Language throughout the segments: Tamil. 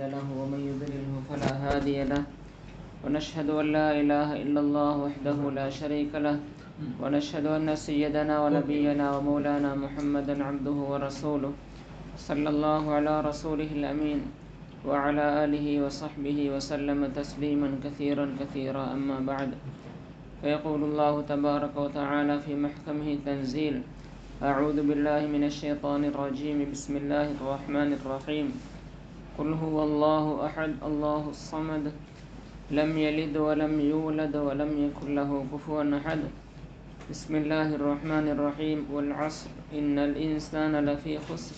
له ومن يضلله فلا هادي له ونشهد أن لا إله إلا الله وحده لا شريك له ونشهد أن سيدنا ونبينا ومولانا محمدا عبده ورسوله صلى الله على رسوله الأمين وعلى آله وصحبه وسلم تسليما كثيرا كثيرا أما بعد فيقول الله تبارك وتعالى في محكمه تنزيل أعوذ بالله من الشيطان الرجيم بسم الله الرحمن الرحيم قل هو الله أحد الله الصمد لم يلد ولم يولد ولم يكن له كفوا أحد بسم الله الرحمن الرحيم والعصر إن الإنسان لفي خسر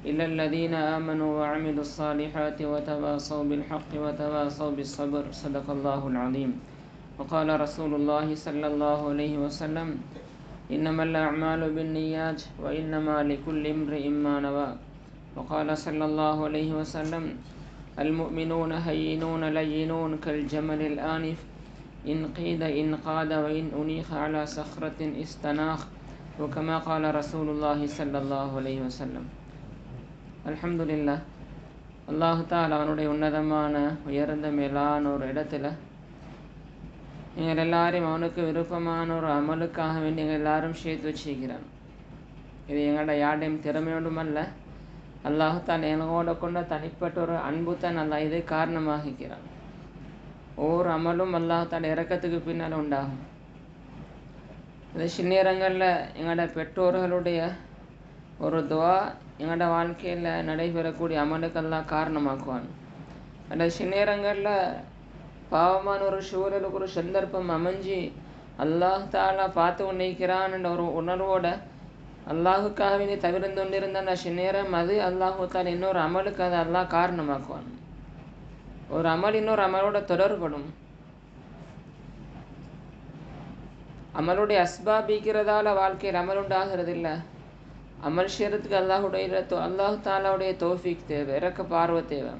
إلا الذين آمنوا وعملوا الصالحات وتواصوا بالحق وتواصوا بالصبر صدق الله العظيم وقال رسول الله صلى الله عليه وسلم إنما الأعمال بالنيات وإنما لكل امرئ ما نوى وقال صلى الله عليه وسلم المؤمنون هينون لينون كالجمل الآنف إن قيد إن قاد وإن أنيخ على صخرة استناخ وكما قال رسول الله صلى الله عليه وسلم الحمد لله அல்லாஹ் தஆலா அவனுடைய உன்னதமான உயர்ந்த மேலான ஒரு இடத்துல எங்கள் எல்லாரையும் அவனுக்கு விருப்பமான ஒரு அமலுக்காக வேண்டி எங்கள் எல்லாரும் சேர்த்து வச்சுக்கிறான். இது எங்களோட யாருடையும் திறமையோடும் அல்ல, அல்லாஹ் தான் எங்களோட கொண்ட தனிப்பட்ட ஒரு அன்பு தான் அல்ல இதை காரணமாகிறான். ஒவ்வொரு அமலும் அல்லாஹ் தான் இறக்கத்துக்கு பின்னால் உண்டாகும். இந்த சின்னேரங்களில் எங்களோட பெற்றோர்களுடைய ஒரு துவா எங்களோட வாழ்க்கையில் நடைபெறக்கூடிய அமலுக்கெல்லாம் காரணமாக்குவான். அந்த சின்னேரங்களில் பாவமான ஒரு சூழலுக்கு ஒரு சந்தர்ப்பம் அமைஞ்சு அல்லாஹ் தாலா பார்த்து கொண்டிருக்கிறான் என்ற ஒரு உணர்வோட அல்லாஹுக்காக வேண்டி தவிர்த்து கொண்டிருந்த அந்த நேரம் அது அல்லாஹு தாலா இன்னொரு அமலுக்கு அதை அல்லாஹ் காரணமாக்குவான். ஒரு அமல் இன்னொரு அமலோட தொடர்படும். அமலுடைய அஸ்பாபிக்கிறதால வாழ்க்கையில் அமல் உண்டாகிறது இல்லை. அமல் செய்யறதுக்கு அல்லாஹு தாலாவுடைய தௌஃபீக் தேவை, இறக்க பார்வை தேவை.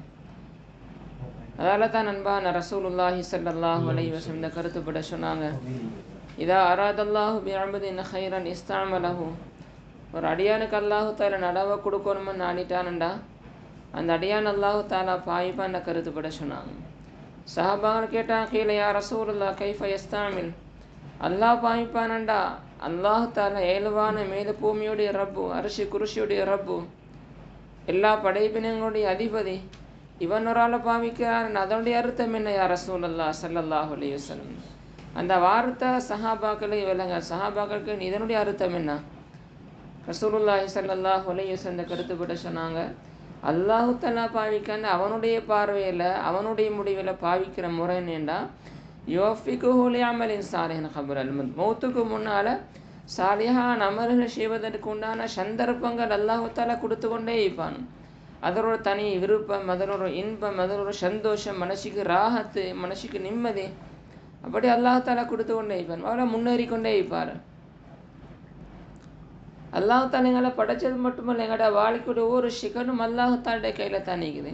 அதால தான் அன்பான ரசூலுல்லாஹி ஸல்லல்லாஹு அலைஹி வஸல்லம் இந்த கருத்துப்பட சொன்னாங்க, இதா அராதல்லாஹு பிஅப்தின் கைரன் இஸ்தஅமலஹு. ஒரு அடியானுக்கு அல்லாஹு தாலா நடவை கொடுக்கணும்னு நாடிட்டானுண்டா அந்த அடியான் அல்லாஹு தாலா பாய்ப்பான கருத்துப்பட சொன்னாங்க. சஹாபாக்கள் கேட்டாங்க, கீழே யா ரசூலுல்லாஹ் கைஃப யஸ்தஅமில். அல்லாஹ் பாய்ப்பானண்டா அல்லாஹு தாலா ஏழுவான மேல பூமியுடைய ரப்பு, அரிசி குருசியுடைய ரப்பு, எல்லா படைப்பினங்களுடைய அதிபதி, இவன் ஒரு ஆளை பாவிக்கிறார். அதனுடைய அர்த்தம் என்ன யா ரசூலுல்லாஹ் ஸல்லல்லாஹு அலைஹி வஸல்லம்? அந்த வார்த்தை சஹாபாக்களை விளங்க. சஹாபாக்களுக்கு இதனுடைய அர்த்தம் என்ன? ரசூலுல்லாஹி ஸல்லல்லாஹு அலைஹி வஸல்லம் கருத்துப்பட சொன்னாங்க, அல்லாஹு தஆலா பாவிக்கான்னு அவனுடைய பார்வையில் அவனுடைய முடிவில் பாவிக்கிற முறை என்னண்டா யோஃபிகுஹு லிஅமலின் சாலிஹின் கப்ல அல் மௌத். மௌத்துக்கு முன்னால் சாலிஹான அமல்கள் செய்வதற்கு உண்டான சந்தர்ப்பங்கள் அல்லாஹு தஆலா கொடுத்து கொண்டே இருப்பான். அதில் ஒரு தனி விருப்பம், அதில் ஒரு இன்பம், அதில் ஒரு சந்தோஷம், மனசுக்கு ராகத்து, மனசுக்கு நிம்மதி, அப்படி அல்லாஹ் தாலா கொடுத்து கொண்டே இருப்பான். அவரை முன்னேறி கொண்டே இருப்பார். அல்லாஹ் தாலா எங்களை படைச்சது மட்டுமல்ல, எங்களோட வாழ்க்கையோட ஒவ்வொரு சிக்கனும் அல்லாஹ் தாலுடைய கையில் தான் நிற்குது.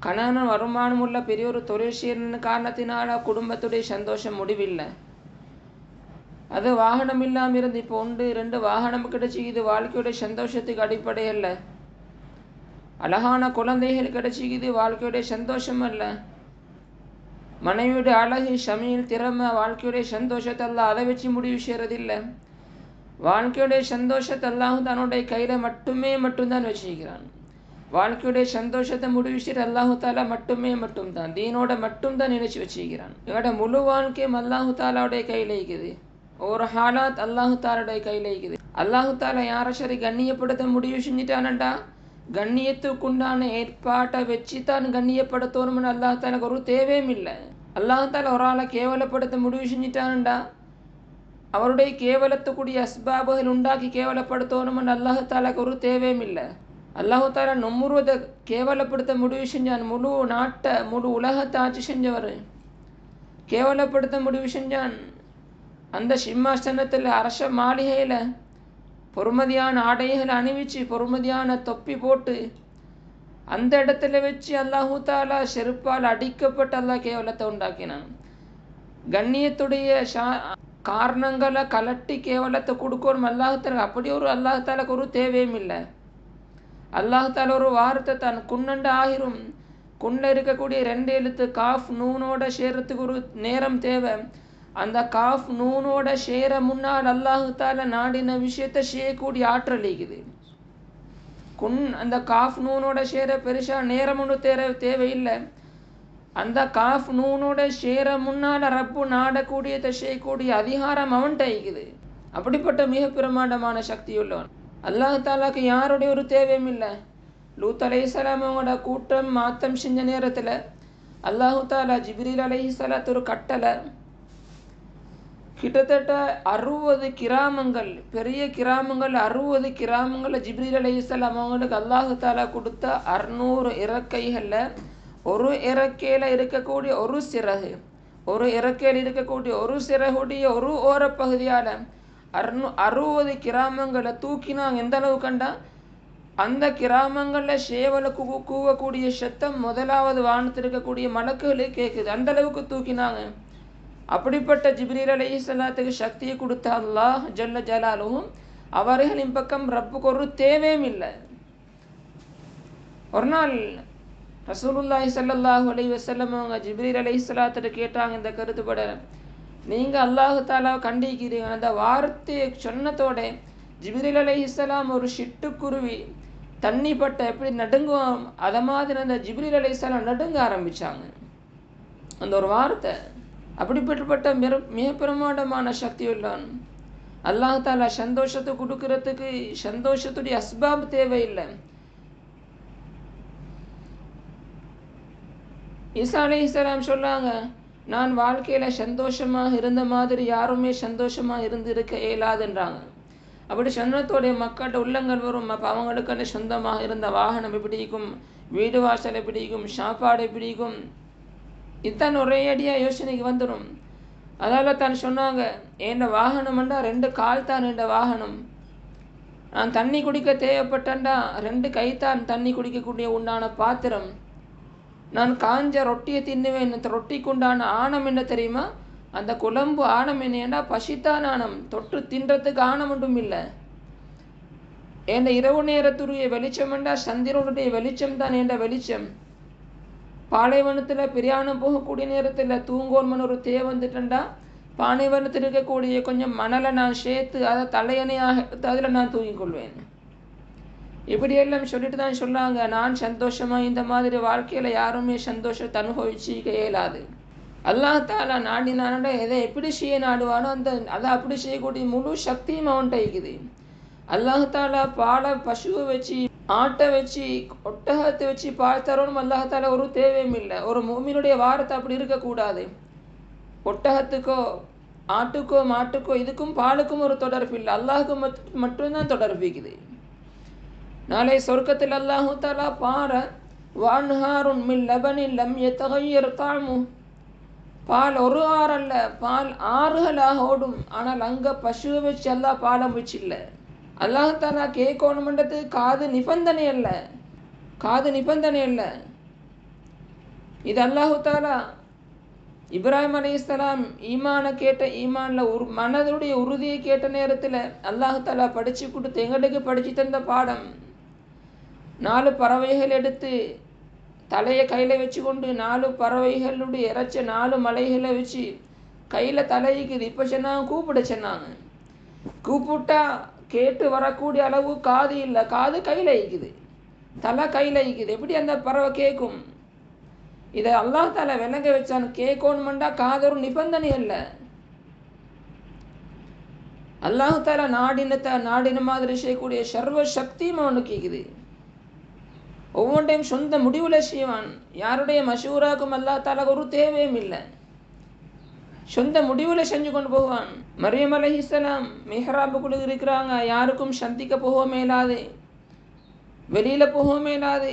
கணவன வருமானம் உள்ள பெரிய ஒரு தொழில் செய்யற காரணத்தினால குடும்பத்துடைய சந்தோஷம் முடிவில்லை. அது வாகனம் இல்லாமல் இருந்து இப்போ 1-2 வாகனம் கிடைச்சி இது வாழ்க்கையோட சந்தோஷத்துக்கு அடிப்படை அல்ல. அழகான குழந்தைகள் கிடைச்சிக்குது வாழ்க்கையுடைய சந்தோஷம் அல்ல. மனைவியுடைய அழகு, ஷமீல், திறமை வாழ்க்கையுடைய சந்தோஷத்தை எல்லாம் அதை வச்சு முடிவு செய்யறதில்லை. வாழ்க்கையுடைய சந்தோஷத்தை எல்லாம் தன்னுடைய கையில் மட்டும்தான் வச்சுக்கிறான். வாழ்க்கையுடைய சந்தோஷத்தை முடிவு செய்கிற அல்லாஹு தாலா மட்டும்தான் தீனோட மட்டும்தான் நினைச்சு வச்சுக்கிறான். இவட முழு வாழ்க்கையும் அல்லாஹு தாலாவுடைய கையில் இருக்குது. ஒரு ஹாலாத் அல்லாஹு தாலாவுடைய கையில் இருக்குது. அல்லாஹு தாலா யாரை சரி கண்ணியப்படுத்த முடிவு செஞ்சுட்டானண்டா கண்ணியத்துக்குண்டான ஏற்பாட்டை வச்சு தான் கண்ணியப்படுத்தணும்னு அல்லாஹ் தாலுக்கு ஒரு தேவையும் இல்லை. அல்லாஹ் தாலா ஒரு ஆளை கேவலப்படுத்த முடிவு செஞ்சுட்டானுண்டா அவருடைய கேவலத்துக்குரிய அஸ்பாபுகள் உண்டாக்கி கேவலப்படுத்தணும்னு அல்லாஹ் தாலாக்கு ஒரு தேவையும் இல்லை. அல்லாஹு தாலா நும்ருவதை கேவலப்படுத்த முடிவு செஞ்சான். முழு நாட்டை முழு உலகத்தை ஆட்சி செஞ்சவர் கேவலப்படுத்த முடிவு செஞ்சான். அந்த சிம்மாசனத்தில் அரச மாளிகையில் பொறுமதியான ஆடைகளை அணிவிச்சு பொறுமதியான தொப்பி போட்டு அந்த இடத்துல வச்சு அல்லாஹு தாலா செருப்பால் அடிக்கப்பட்டு அல்லாஹ் கேவலத்தை உண்டாக்கினான். கண்ணியத்துடைய காரணங்களை கலட்டி கேவலத்தை கொடுக்கணும் அல்லாஹ் தாலா. அப்படி ஒரு அல்லாஹ் தாலாக்கு ஒரு தேவையும் இல்லை. அல்லாஹ் தால ஒரு வார்த்தை தான் குன்னண்டு ஆகிரும். குன்ல இருக்கக்கூடிய 2 எழுத்து காஃப் நூனோட சேர்றதுக்கு ஒரு நேரம் தேவை. அந்த காஃப் நூனோட சேர முன்னால் அல்லாஹு தால நாடின விஷயத்தை செய்யக்கூடிய ஆற்றல் இருக்குது. அந்த காஃப் நூனோட சேர பெருசா நேரம் ஒன்று தேவையில்லை. அந்த காஃப் நூனோட சேர முன்னால ரப்பு நாடக்கூடியதை செய்யக்கூடிய அதிகாரம் அவன்கிட்ட இருக்குது. அப்படிப்பட்ட மிக பிரமாண்டமான சக்தி உள்ளவன் அல்லாஹ் தாலாக்கு யாருடைய ஒரு தேவையும் இல்லை. லூத் அலைஹிஸ்ஸலாம் அவங்களோட கூட்டம் மாத்தம் செஞ்ச நேரத்தில் அல்லாஹு தாலா ஜிப்ரீல் அலைஹிஸ்ஸலாத்து ஒரு கட்டளை, கிட்டத்தட்ட 60 கிராமங்கள், பெரிய கிராமங்கள் 60 கிராமங்களில் ஜிப்ரீல் அலைஹிஸ்ஸலாம் அவங்களுக்கு அல்லாஹு தாலா கொடுத்த 600 இறக்கைகளில் ஒரு இறக்கையில் இருக்கக்கூடிய ஒரு சிறகு, ஒரு இறக்கையில் இருக்கக்கூடிய ஒரு சிறகுடைய ஒரு ஓரப்பகுதியால் 60 கிராமங்களை தூக்கினாங்க. எந்த அளவு கண்டா அந்த கிராமங்களில் சேவலுக்கு கூவக்கூடிய சத்தம் முதலாவது வானத்தில் இருக்கக்கூடிய மலக்குகளுக்கு கேட்குது. அந்த அளவுக்கு தூக்கினாங்க. அப்படிப்பட்ட ஜிப்ரீல் அலைஹிஸ்ஸலாத்துக்கு சக்தியை கொடுத்த அல்லாஹ் ஜல்ல ஜலாலுஹும் அவர்களின் பக்கம் ரப்புக்கு ஒரு தேவையும் இல்லை. ஒரு நாள் ரசூலுல்லாஹி ஸல்லல்லாஹு அலைஹி வஸல்லம் அவங்க ஜிப்ரீல் அலைஹிஸ்ஸலாத்திட்ட கேட்டாங்க இந்த கருத்துப்பட, நீங்கள் அல்லாஹு தாலாவை கண்டிக்கிறீங்க. அந்த வார்த்தையை சொன்னதோட ஜிப்ரீல் அலைஹிஸ்ஸலாம் ஒரு சிட்டுக்குருவி தண்ணி பட்ட எப்படி நடுங்குவோம் அதை மாதிரி அந்த ஜிப்ரீல் அலைஹிஸ்ஸலாம் நடுங்க ஆரம்பித்தாங்க. அந்த ஒரு வார்த்தை அப்படிப்பட்ட மிக பிரமாண்டமான சக்தி உள்ளவன் அல்லாஹ் தாலா. சந்தோஷத்தை கொடுக்கறதுக்கு சந்தோஷத்துடைய அஸ்பாப் தேவையில்லை. ஈசா அலைஹிஸ்ஸலாம் சொன்னாங்க, நான் வாழ்க்கையில் சந்தோஷமாக இருந்த மாதிரி யாருமே சந்தோஷமாக இருக்க இயலாதுன்றாங்க. அப்படி சொன்னத்தோடைய மக்கள்கிட்ட உள்ளங்கள் வரும். அப்போ அவங்களுக்கு சொந்தமாக இருந்த வாகனம் எப்படி இருக்கும், வீடு வாசல் எப்படி இருக்கும், சாப்பாடு எப்படி இருக்கும், இதுதான் ஒரே அடியாக யோசனைக்கு வந்துடும். அதால் தான் சொன்னாங்க, என் வாகனம்ண்டா 2 கால் தான் என் வாகனம். நான் தண்ணி குடிக்க தேவைப்பட்டேன்டா 2 கை தான் தண்ணி குடிக்கக்கூடிய உண்டான பாத்திரம். நான் காஞ்ச ரொட்டியை தின்னுவேன். இந்த ரொட்டிக்கு உண்டான ஆணம் என்ன தெரியுமா? அந்த குழம்பு ஆணம் என்னன்னா பசித்தான் ஆணம், தொட்டு தின்றதுக்கு ஆணம் ஒன்றும் இல்லை. என் இரவு நேரத்துடைய வெளிச்சம்ண்டா சந்திரனுடைய வெளிச்சம் தான் என்ற வெளிச்சம். பாலைவனத்தில் பிரயாணம் போகக்கூடிய நேரத்தில் தூங்கோன்மன் ஒரு தேவை வந்துட்டேன்டா பாலைவனத்தில் இருக்கக்கூடிய கொஞ்சம் மணலை நான் சேர்த்து அதை தலையணையாக எடுத்து அதில் நான் தூங்கிக்கொள்வேன். இப்படியெல்லாம் சொல்லிட்டு தான் சொன்னாங்க, நான் சந்தோஷமாக இந்த மாதிரி வாழ்க்கையில் யாருமே சந்தோஷத்தை அனுபவிச்சிக்க இயலாது. அல்லாஹ் தாலா நாடினான எதை எப்படி செய்ய நாடுவானோ அதை அப்படி செய்யக்கூடிய முழு சக்தியும் அவன்கிட்ட இருக்குது. அல்லாஹ் தாலா பாலை பசுவை வச்சு ஆட்டை வச்சு ஒட்டகத்தை வச்சு பால் தரணும் அல்லாஹ் தாலா ஒரு தேவையும் இல்லை. ஒரு மூமினுடைய வாரத்தை அப்படி இருக்கக்கூடாது. ஒட்டகத்துக்கோ ஆட்டுக்கோ மாட்டுக்கோ இதுக்கும் பாலுக்கும் ஒரு தொடர்பு இல்லை. அல்லாஹுக்கு மட்டும்தான் தொடர்பு இருக்குது. நாளை சொர்க்கத்தில் அல்லாஹு தாலா பார வான்ஹாருன் மின் லபனின் லம் யதகய்யர் தாமு, பால் ஒரு ஆறல்ல பால் ஆறுகளாக ஓடும். ஆனால் அங்கே பசுவை வச்சு அல்லாஹ் பாலம் வச்சு இல்லை. அல்லாஹ் தாலா கேட்கணுமன்றது காது நிபந்தனை அல்ல, காது நிபந்தனை இல்லை. இது அல்லாஹு தாலா இப்ராஹிம் அலைஹிஸ்ஸலாம் ஈமான கேட்ட ஈமானில் ஒரு மனதுடைய உறுதியை கேட்ட நேரத்தில் அல்லாஹு தாலா படித்து கொடுத்து எங்களுக்கு படித்து தந்த பாடம். 4 பறவைகள் எடுத்து தலையை கையில் வச்சு கொண்டு 4 பறவைகளுடைய இறைச்ச 4 மலைகளை வச்சு கையில் தலைக்குது. இப்போ சொன்னாங்க கூப்பிட சொன்னாங்க. கூப்பிட்டா கேட்டு வரக்கூடிய அளவு காது இல்லை, காது கையில் இருக்குது, தலை கையில் இருக்குது. எப்படி அந்த பறவை கேட்கும்? இதை அல்லாஹ் தாலா விளங்க வச்சான். கேட்கணுமெண்டா காது ஒரு நிபந்தனை இல்லை. அல்லாஹ் தாலா நாடின மாதிரி செய்யக்கூடிய சர்வ சக்தியும் அவனுக்கு இருக்குது. ஒவ்வொன்றையும் சொந்த முடிவில் செய்வான். யாருடைய மஷூராக்கும் அல்லாஹ் தாலா ஒரு தேவையும் இல்லை. சொந்த முடிவில் செஞ்சு கொண்டு போவான். மரியம் அலைஹிஸ்ஸலாம் மிஹ்ராபுக்குள்ள இருக்கிறாங்க. யாருக்கும் சந்திக்க போக மேலாது, வெளியில் போக மேலாது.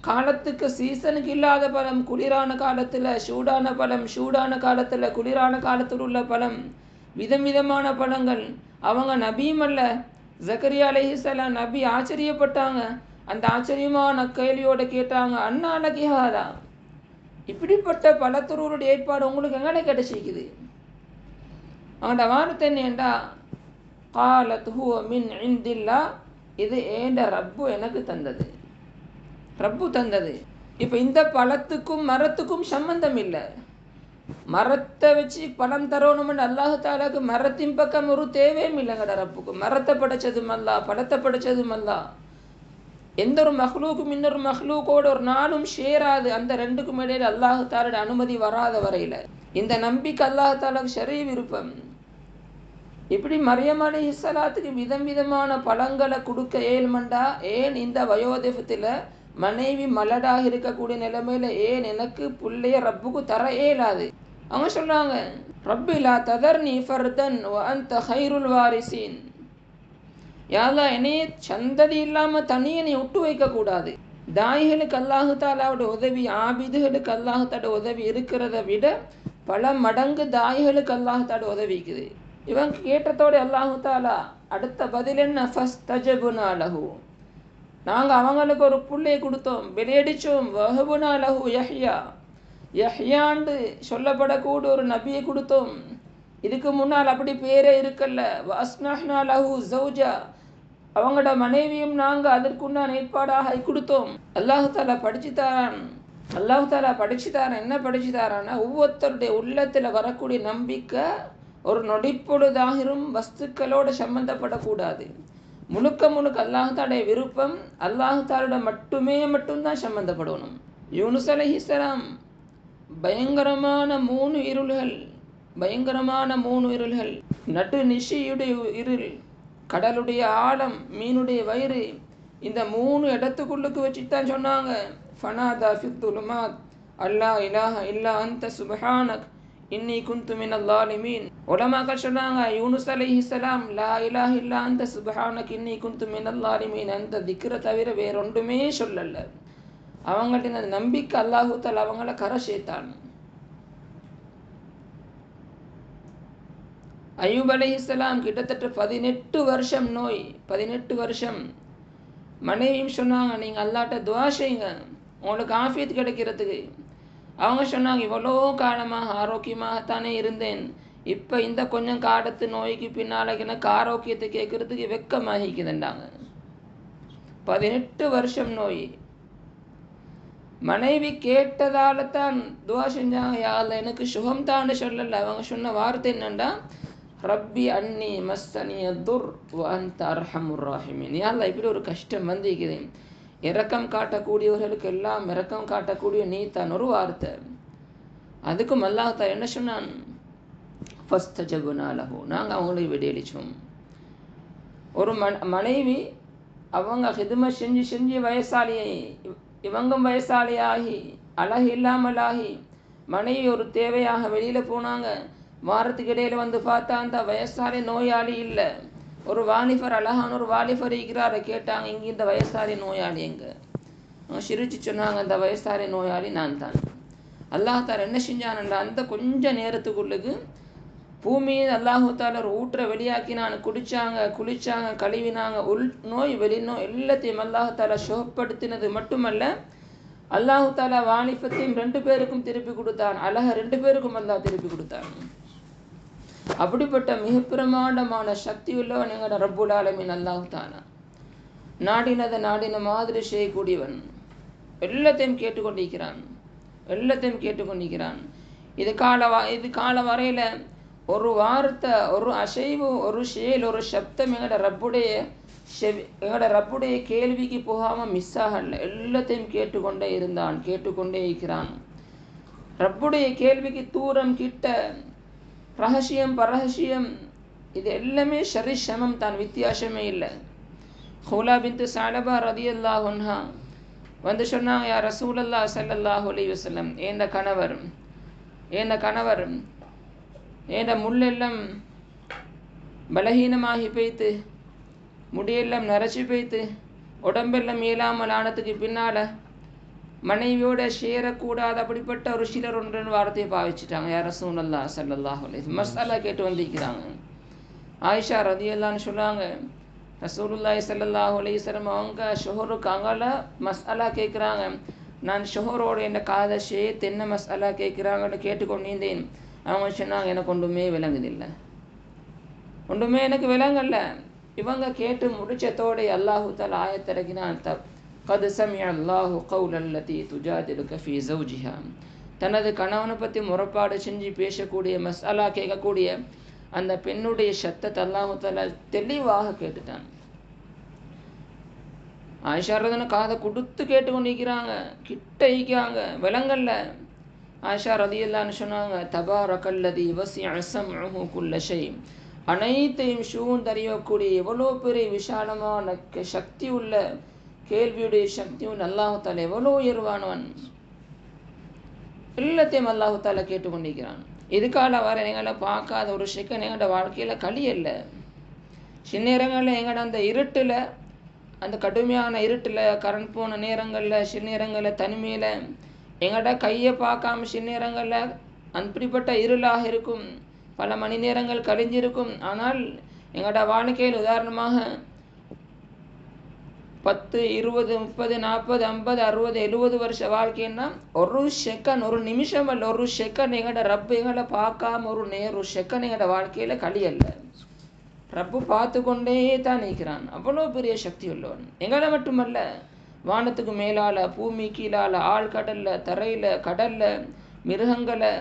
காலத்துக்கு சீசனுக்கு இல்லாத பழம், குளிரான காலத்தில் சூடான பழம், சூடான காலத்தில் குளிரான காலத்தில் உள்ள பழம், விதம் விதமான பழங்கள். அவங்க நபியும் அல்ல. ஜக்கரியா அலைஹிஸ்ஸலாம் நபி ஆச்சரியப்பட்டாங்க. அந்த ஆச்சரியமான கேள்வியோட கேட்டாங்க, அண்ணா அழகியாதா, இப்படிப்பட்ட பலத்துருடைய ஏற்பாடு உங்களுக்கு எங்கே கிடைச்சிக்குது? அவனோட வார்த்தை என்னண்டா, காலத் ஹுவ மின் இந்தில்லா இது ஏண்ட ரப்பு எனக்கு தந்தது, ரப்பு தந்தது. இப்போ இந்த பழத்துக்கும் மரத்துக்கும் சம்பந்தம் இல்லை. மரத்தை வச்சு பழம் தரணும்னு அல்லாஹு தாலாக்கு மரத்தின் பக்கம் ஒரு தேவையும் இல்லைங்கட ரப்புக்கு. மரத்தை படைச்சதும் அல்லா, பழத்தை படைச்சதும் அல்லா. எந்த ஒரு மஹ்லூக்கும் இன்னொரு மஹ்லூக்கோட ஒரு நாளும் சேராது. அந்த ரெண்டுக்கும் இடையில அல்லாஹு தாலோட அனுமதி வராத வரையில இந்த நம்பிக்கை அல்லாஹு தாலாக்கு சரி விருப்பம். இப்படி மரியம் அலைஹிஸ்ஸலாத்துக்கு விதம் விதமான பழங்களை கொடுக்க ஏழ்மண்டா, ஏன் இந்த வயோதிபத்தில் மனைவி மலடாக இருக்கக்கூடிய நிலைமையில ஏன் எனக்கு பிள்ளைய ரப்புக்கு தர இயலாது? அவங்க சொல்றாங்க, ரப்பி லா ததர்னி ஃபர்தன் வ அன்த கைருல் வாரிசீன். யாரா என்னைய சந்ததி இல்லாம தனியை நீ விட்டு வைக்க கூடாது. தாய்களுக்கு அல்லாஹு தாலாவோட உதவி, ஆபிதுகளுக்கு அல்லாஹு தாலோட உதவி இருக்கிறத விட பல மடங்கு தாய்களுக்கு அல்லாஹு தாலோட உதவிக்குது. இவங்க கேட்டதோட அல்லாஹு தாலா அடுத்த பதில் என்ன? ஃபஸ்தஜபுனா லஹு, நாங்கள் அவங்களுக்கு ஒரு புள்ளையை கொடுத்தோம், வெளியடிச்சோம். வஹபுனா லஹு யஹ்யா, யஹ்யாண்டு சொல்லப்படக்கூடிய ஒரு நபியை கொடுத்தோம். இதுக்கு முன்னால் அப்படி பேரே இருக்கல்ல. வஸ்னஹ்னா லஹு ஜௌஜா, அவங்களோட மனைவியும் நாங்கள் அதற்குண்டான ஏற்பாடாக கொடுத்தோம். அல்லாஹு தாலா படிச்சுத்தாரான். அல்லாஹு தாலா படிச்சுத்தாரான். என்ன படிச்சுத்தாரான்னா, ஒவ்வொருத்தருடைய உள்ளத்தில் வரக்கூடிய நம்பிக்கை ஒரு நொடிப்பொழுதாகிரும் வஸ்துக்களோடு சம்பந்தப்படக்கூடாது. முழுக்க முழுக்க அல்லாஹாலுடைய விருப்பம், அல்லாஹாலோட மட்டும்தான் சம்பந்தப்படணும். யூனுஸ் அலைஹிஸ்ஸலாம் பயங்கரமான 3 இருள்கள், பயங்கரமான 3 இருள்கள், நடு நிஷியுடைய இருள், கடலுடைய ஆழம், மீனுடைய வயிறு, இந்த 3 இடத்துக்குள்ளுக்கு வச்சுதான் சொன்னாங்க, ஃபனாதா ஃபித்துலுமாத் அல்லா இலாஹ இல்லா அன்த சுப்ஹானக் இன்னி குந்து மினல் ஸாலிமீன். உலமாக்கள் சொன்னாங்க, யூனுஸ் அலைஹிஸ்ஸலாம் லா இலாஹ இல்லா அன்த சுப்ஹானக் இன்னி குந்து மினல் ஸாலிமீன் அந்த திக்ரை தவிர வேறொன்றுமே சொல்லல. அவங்கள்ட்ட இந்த நம்பிக்கை அல்லாஹு தஆலா அவங்கள கரை சேர்த்தான். அய்யூப் அலைஹிஸ்ஸலாம் கிட்டத்தட்ட 18 வருஷம் நோய், 18 வருஷம். மனைவியும் சொன்னாங்க, நீங்கள் அல்லாட்ட துஆ செய்யுங்க உங்களுக்கு ஆஃபியத் கிடைக்கிறதுக்கு. அவங்க சொன்னாங்க, இவ்வளோ காலமாக ஆரோக்கியமாகத்தானே இருந்தேன், இப்போ இந்த கொஞ்சம் காலத்து நோய்க்கு பின்னால் எனக்கு ஆரோக்கியத்தை கேட்கறதுக்கு வெக்கமாகிக்குதுண்டாங்க. 18 வருஷம் நோய். மனைவி கேட்டதால தான் துவா செஞ்சாங்க, யா அல்லாஹ் எனக்கு சுகம் தான்னு சொல்லலை. அவங்க சொன்ன வார்த்தை என்னண்டா, ரப்பி அன்னி மஸ்ஸனிய துர் வ அன்த அர்ஹமுர் ராஹிமீன். யா அல்லாஹ் இப்படி ஒரு கஷ்டம் வந்திருக்குது, இரக்கம் காட்டக்கூடியவர்களுக்கு எல்லாம் இரக்கம் காட்டக்கூடிய நீ தான் ஒரு வார்த்தை. அதுக்கும் அல்லாஹ் தஆலா என்ன சொன்னான், ஃபஸ்தஜப்னா லஹு, நாங்கள் அவங்களை விடையளிச்சோம். ஒரு மனைவி அவங்க ஹிதுமத் செஞ்சு செஞ்சு வயசாலியை, இவங்கும் வயசாலியாகி அழகு இல்லாமலாகி, மனைவி ஒரு தேவையாக வெளியில் போனாங்க. வாரத்துக்கு இடையில் வந்து பார்த்தா அந்த வயசாலி நோயாளி இல்லை, ஒரு வாலிபர், அழகான ஒரு வாலிபர் இருக்கிறாரை கேட்டாங்க, இங்கே இந்த வயசாலி நோயாளி எங்க? அவங்க சிரிச்சு சொன்னாங்க, அந்த வயசாலி நோயாளி நான் தான். அல்லாஹ் தாலா என்ன செஞ்சான்டா, அந்த கொஞ்ச நேரத்துக்குள்ளுக்கு பூமியை அல்லாஹு தாலா ஒரு ஊற்றை வெளியாக்கினான். குடிச்சாங்க, குளிச்சாங்க, கழுவினாங்க. உள் நோய் வெளி நோய் எல்லாத்தையும் அல்லாஹு தாலா சுகப்படுத்தினது மட்டுமல்ல, அல்லாஹு தாலா வாலிபத்தையும் 2 பேருக்கும் திருப்பி கொடுத்தான். அழக 2 பேருக்கும் அல்லாஹ் திருப்பி கொடுத்தான். அப்படிப்பட்ட மிக பிரமாண்டமான சக்தி உள்ளவன் எங்கட ரப்புல் ஆலமீன் அல்லாஹ் தாலா. நாடினதை நாடின மாதிரி செய்யக்கூடியவன், எல்லாத்தையும் கேட்டுக்கொண்டிருக்கிறான், எல்லாத்தையும் கேட்டுக்கொண்டிருக்கிறான். இது கால வரையில ஒரு வார்த்தை, ஒரு அசைவு, ஒரு செயல், ஒரு சப்தம் எங்கட ரப்புடைய கேள்விக்கு போகாம மிஸ் ஆகல. எல்லாத்தையும் கேட்டுக்கொண்டே இருந்தான், கேட்டுக்கொண்டே இருக்கிறான். ரப்புடைய கேள்விக்கு தூரம் கிட்ட, ரகசியம் பரகசியம், இது எல்லாமே சரி சமம் தான், வித்தியாசமே இல்லை. ஹுலா பின்த் ஸஅலபா ரலியல்லாஹு அன்ஹா வந்து சொன்னாங்க, யா ரசூலல்லாஹ் ஸல்லல்லாஹு அலைஹி வஸல்லம், ஏண்ட கணவர் ஏண்ட முள்ளெல்லாம் பலகீனமாகி போய்த்து, முடியெல்லாம் நரைச்சி போய்த்து, உடம்பெல்லாம் இயலாமல் ஆனதுக்கு பின்னால் மனைவியோட சேரக்கூடாது அப்படிப்பட்ட ஒரு சிலர் ஒன்று வார்த்தையை பாவிச்சிட்டாங்க. யா ரசூலல்லாஹ் ஸல்லல்லாஹு அலைஹி வஸல்லம் மஸ்அலா கேட்டு வந்திருக்கிறாங்க. ஆயிஷா ரலியல்லாஹு சொன்னாங்க, ரசூலுல்லாஹி ஸல்லல்லாஹு அலைஹி வஸல்லம் அவங்க ஷொஹருக்கு அங்கால மஸ்அலா கேட்குறாங்க. நான் ஷொஹரோட என்ன காதை சேர்த்து என்ன மஸ்அலா கேட்குறாங்கன்னு கேட்டுக்கொண்டிருந்தேன். அவங்க சொன்னாங்க, எனக்கு ஒன்றுமே விளங்குதில்லை, ஒன்றுமே எனக்கு விளங்கல்ல. இவங்க கேட்டு முடிச்சதோட அல்லாஹு தஆலா ஆயத்திறக்கினான், கத் சமிஅ அல்லாஹு கௌலல்லதி துஜாதிலுக ஃபீ ஸௌஜிஹா. தனது கணவனை பற்றி முறைப்பாடு செஞ்சு பேசக்கூடிய மசாலா கேட்கக்கூடிய அந்த பெண்ணுடைய சத்தத்தை அல்லாஹு தஆலா தெளிவாக கேட்டுட்டான். ஆயிஷா ரதியல்லாஹு காதை கொடுத்து கேட்டு கொண்டிருக்கிறாங்க, கிட்ட ஈக்கிறாங்க, விலங்கல்ல. ஆயிஷா ரதியல்லாஹு சொன்னாங்க, தபாரக்கல்லதி வஸிஅ ஸம்உஹு குல்ல ஷை. அனைத்தையும் சூழ்ந்தறியக்கூடிய எவ்வளோ பெரிய விசாலமான சக்தி உள்ள, கேள்வியுடைய சக்தி உள்ள அல்லாஹு தஆலா எவ்வளோ உயர்வானவன். எல்லாத்தையும் அல்லாஹு தஆலா கேட்டுக்கொண்டிருக்கிறான். இதுக்கால வர எங்களை பார்க்காத ஒரு செகண்ட் எங்களோட வாழ்க்கையில் கழியல்ல. சின்ன நேரங்களில் எங்களோட அந்த இருட்டில், அந்த கடுமையான இருட்டில், கரண்ட் போன நேரங்களில், சில நேரங்களில் தனிமையில் எங்களோட கையை பார்க்காம சில நேரங்களில் அப்படிப்பட்ட இருளாக இருக்கும். பல மணி நேரங்கள் கழிஞ்சிருக்கும். ஆனால் எங்களோட வாழ்க்கையில் உதாரணமாக 10, 20, 30, 40, 50, 60, 70 வருஷ வாழ்க்கைன்னா ஒரு செகண்ட், ஒரு நிமிஷம் அல்ல, ஒரு செகண்ட் எங்களோட ரப்பு எங்களை பார்க்காம ஒரு செகண்ட் எங்களோட வாழ்க்கையில் கழியல்ல. ரப்பு பார்த்து கொண்டே தான் நிற்கிறான். அவ்வளோ பெரிய சக்தி உள்ளவன். எங்களை மட்டுமல்ல, வானத்துக்கு மேலால், பூமி கீழால், ஆழ்கடலில், தரையில், கடலில், மிருகங்களை,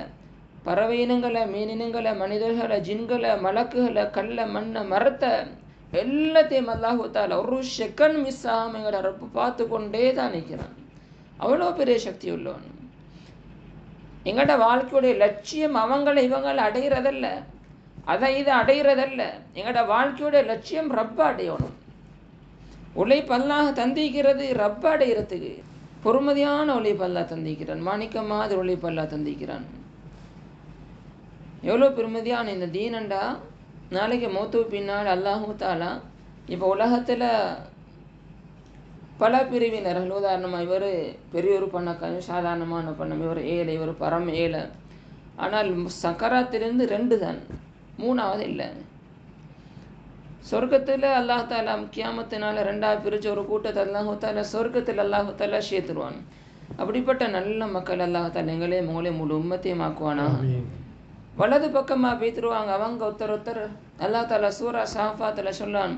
பறவை இனங்களை, மீனினங்களை, மனிதர்களை, ஜின்களை, மலக்குகளை, கல்லை, மண்ணை, மரத்தை எல்லாத்தையும் அல்லாஹு தஆலா ஒரு செகண்ட் மிஸ் ஆகாமல் எங்களோட ரப்பு பார்த்து கொண்டே தான் நிற்கிறான். அவ்வளோ பெரிய சக்தி உள்ளவன். எங்களோட வாழ்க்கையுடைய லட்சியம் அவங்களை இவங்களை அடைகிறதல்ல, அதை இதை அடைகிறதல்ல. எங்களோட வாழ்க்கையுடைய லட்சியம் ரப்ப அடையணும். உழைப்பு அல்லாஹ் தந்திக்கிறது ரப்ப அடைகிறதுக்கு. பொறுமதியான உழைப்பு அல்லாஹ் தந்திக்கிறான். மாணிக்க மாதிரி உழைப்பு அல்லாஹ் தந்திக்கிறான். எவ்வளோ பெருமதியான இந்த தீனண்டா. நாளைக்கு மௌத்து பின்னால் அல்லாஹு தஆலா இப்போ உலகத்தில் பல பிரிவினர்கள், உதாரணமாக இவர் பெரிய ஒரு பணக்காரன், சாதாரணமான பணம், இவர் ஏழை, இவர் பரம் ஏழை. ஆனால் சக்கராத்திலிருந்து 2 தான், 3வது இல்லை. சொர்க்கத்தில் அல்லாஹ் தஆலா கியாமத்தினால 2ஆக பிரித்து ஒரு கூட்டத்தை அல்லாஹு தஆலா சொர்க்கத்தில் அல்லாஹு தஆலா சேர்த்துருவான். அப்படிப்பட்ட நல்ல மக்கள் அல்லாஹ் தஆலா எங்களே மூளை முழு உம்மத்தையும் ஆக்குவானா. வலது பக்கமாக பேத்துருவாங்க அவங்க ஒருத்தர். அல்லாஹ் தஆலா சூரா ஸாஃபாத்தில் சொல்லான்,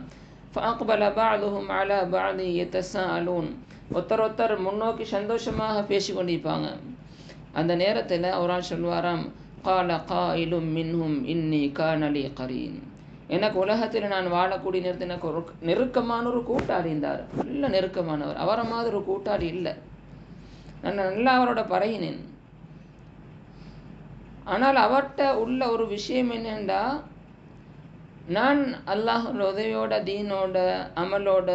ஃபஅக்பல பஅதுஹும் அலா பஅதி யதஸாஅலூன். ஒருத்தர் முன்னோக்கி சந்தோஷமாக பேசி கொண்டிருப்பாங்க. அந்த நேரத்தில் ஒரு ஆள் சொல்வாராம், கால காயிலும் மின்ஹும் இன்னி கானலி கரீன். எனக்கு உலகத்தில் நான் வாழக்கூடிய நேரத்தில் எனக்கு ஒரு நெருக்கமான ஒரு கூட்டாளி இருந்தார், நல்ல நெருக்கமானவர். அவரை மாதிரி ஒரு கூட்டாளி இல்லை. நான் நல்லா அவரோட பழகினேன். ஆனால் அவர்கிட்ட உள்ள ஒரு விஷயம் என்னென்றா, நான் அல்லாஹோட உதவியோட, தீனோட, அமலோட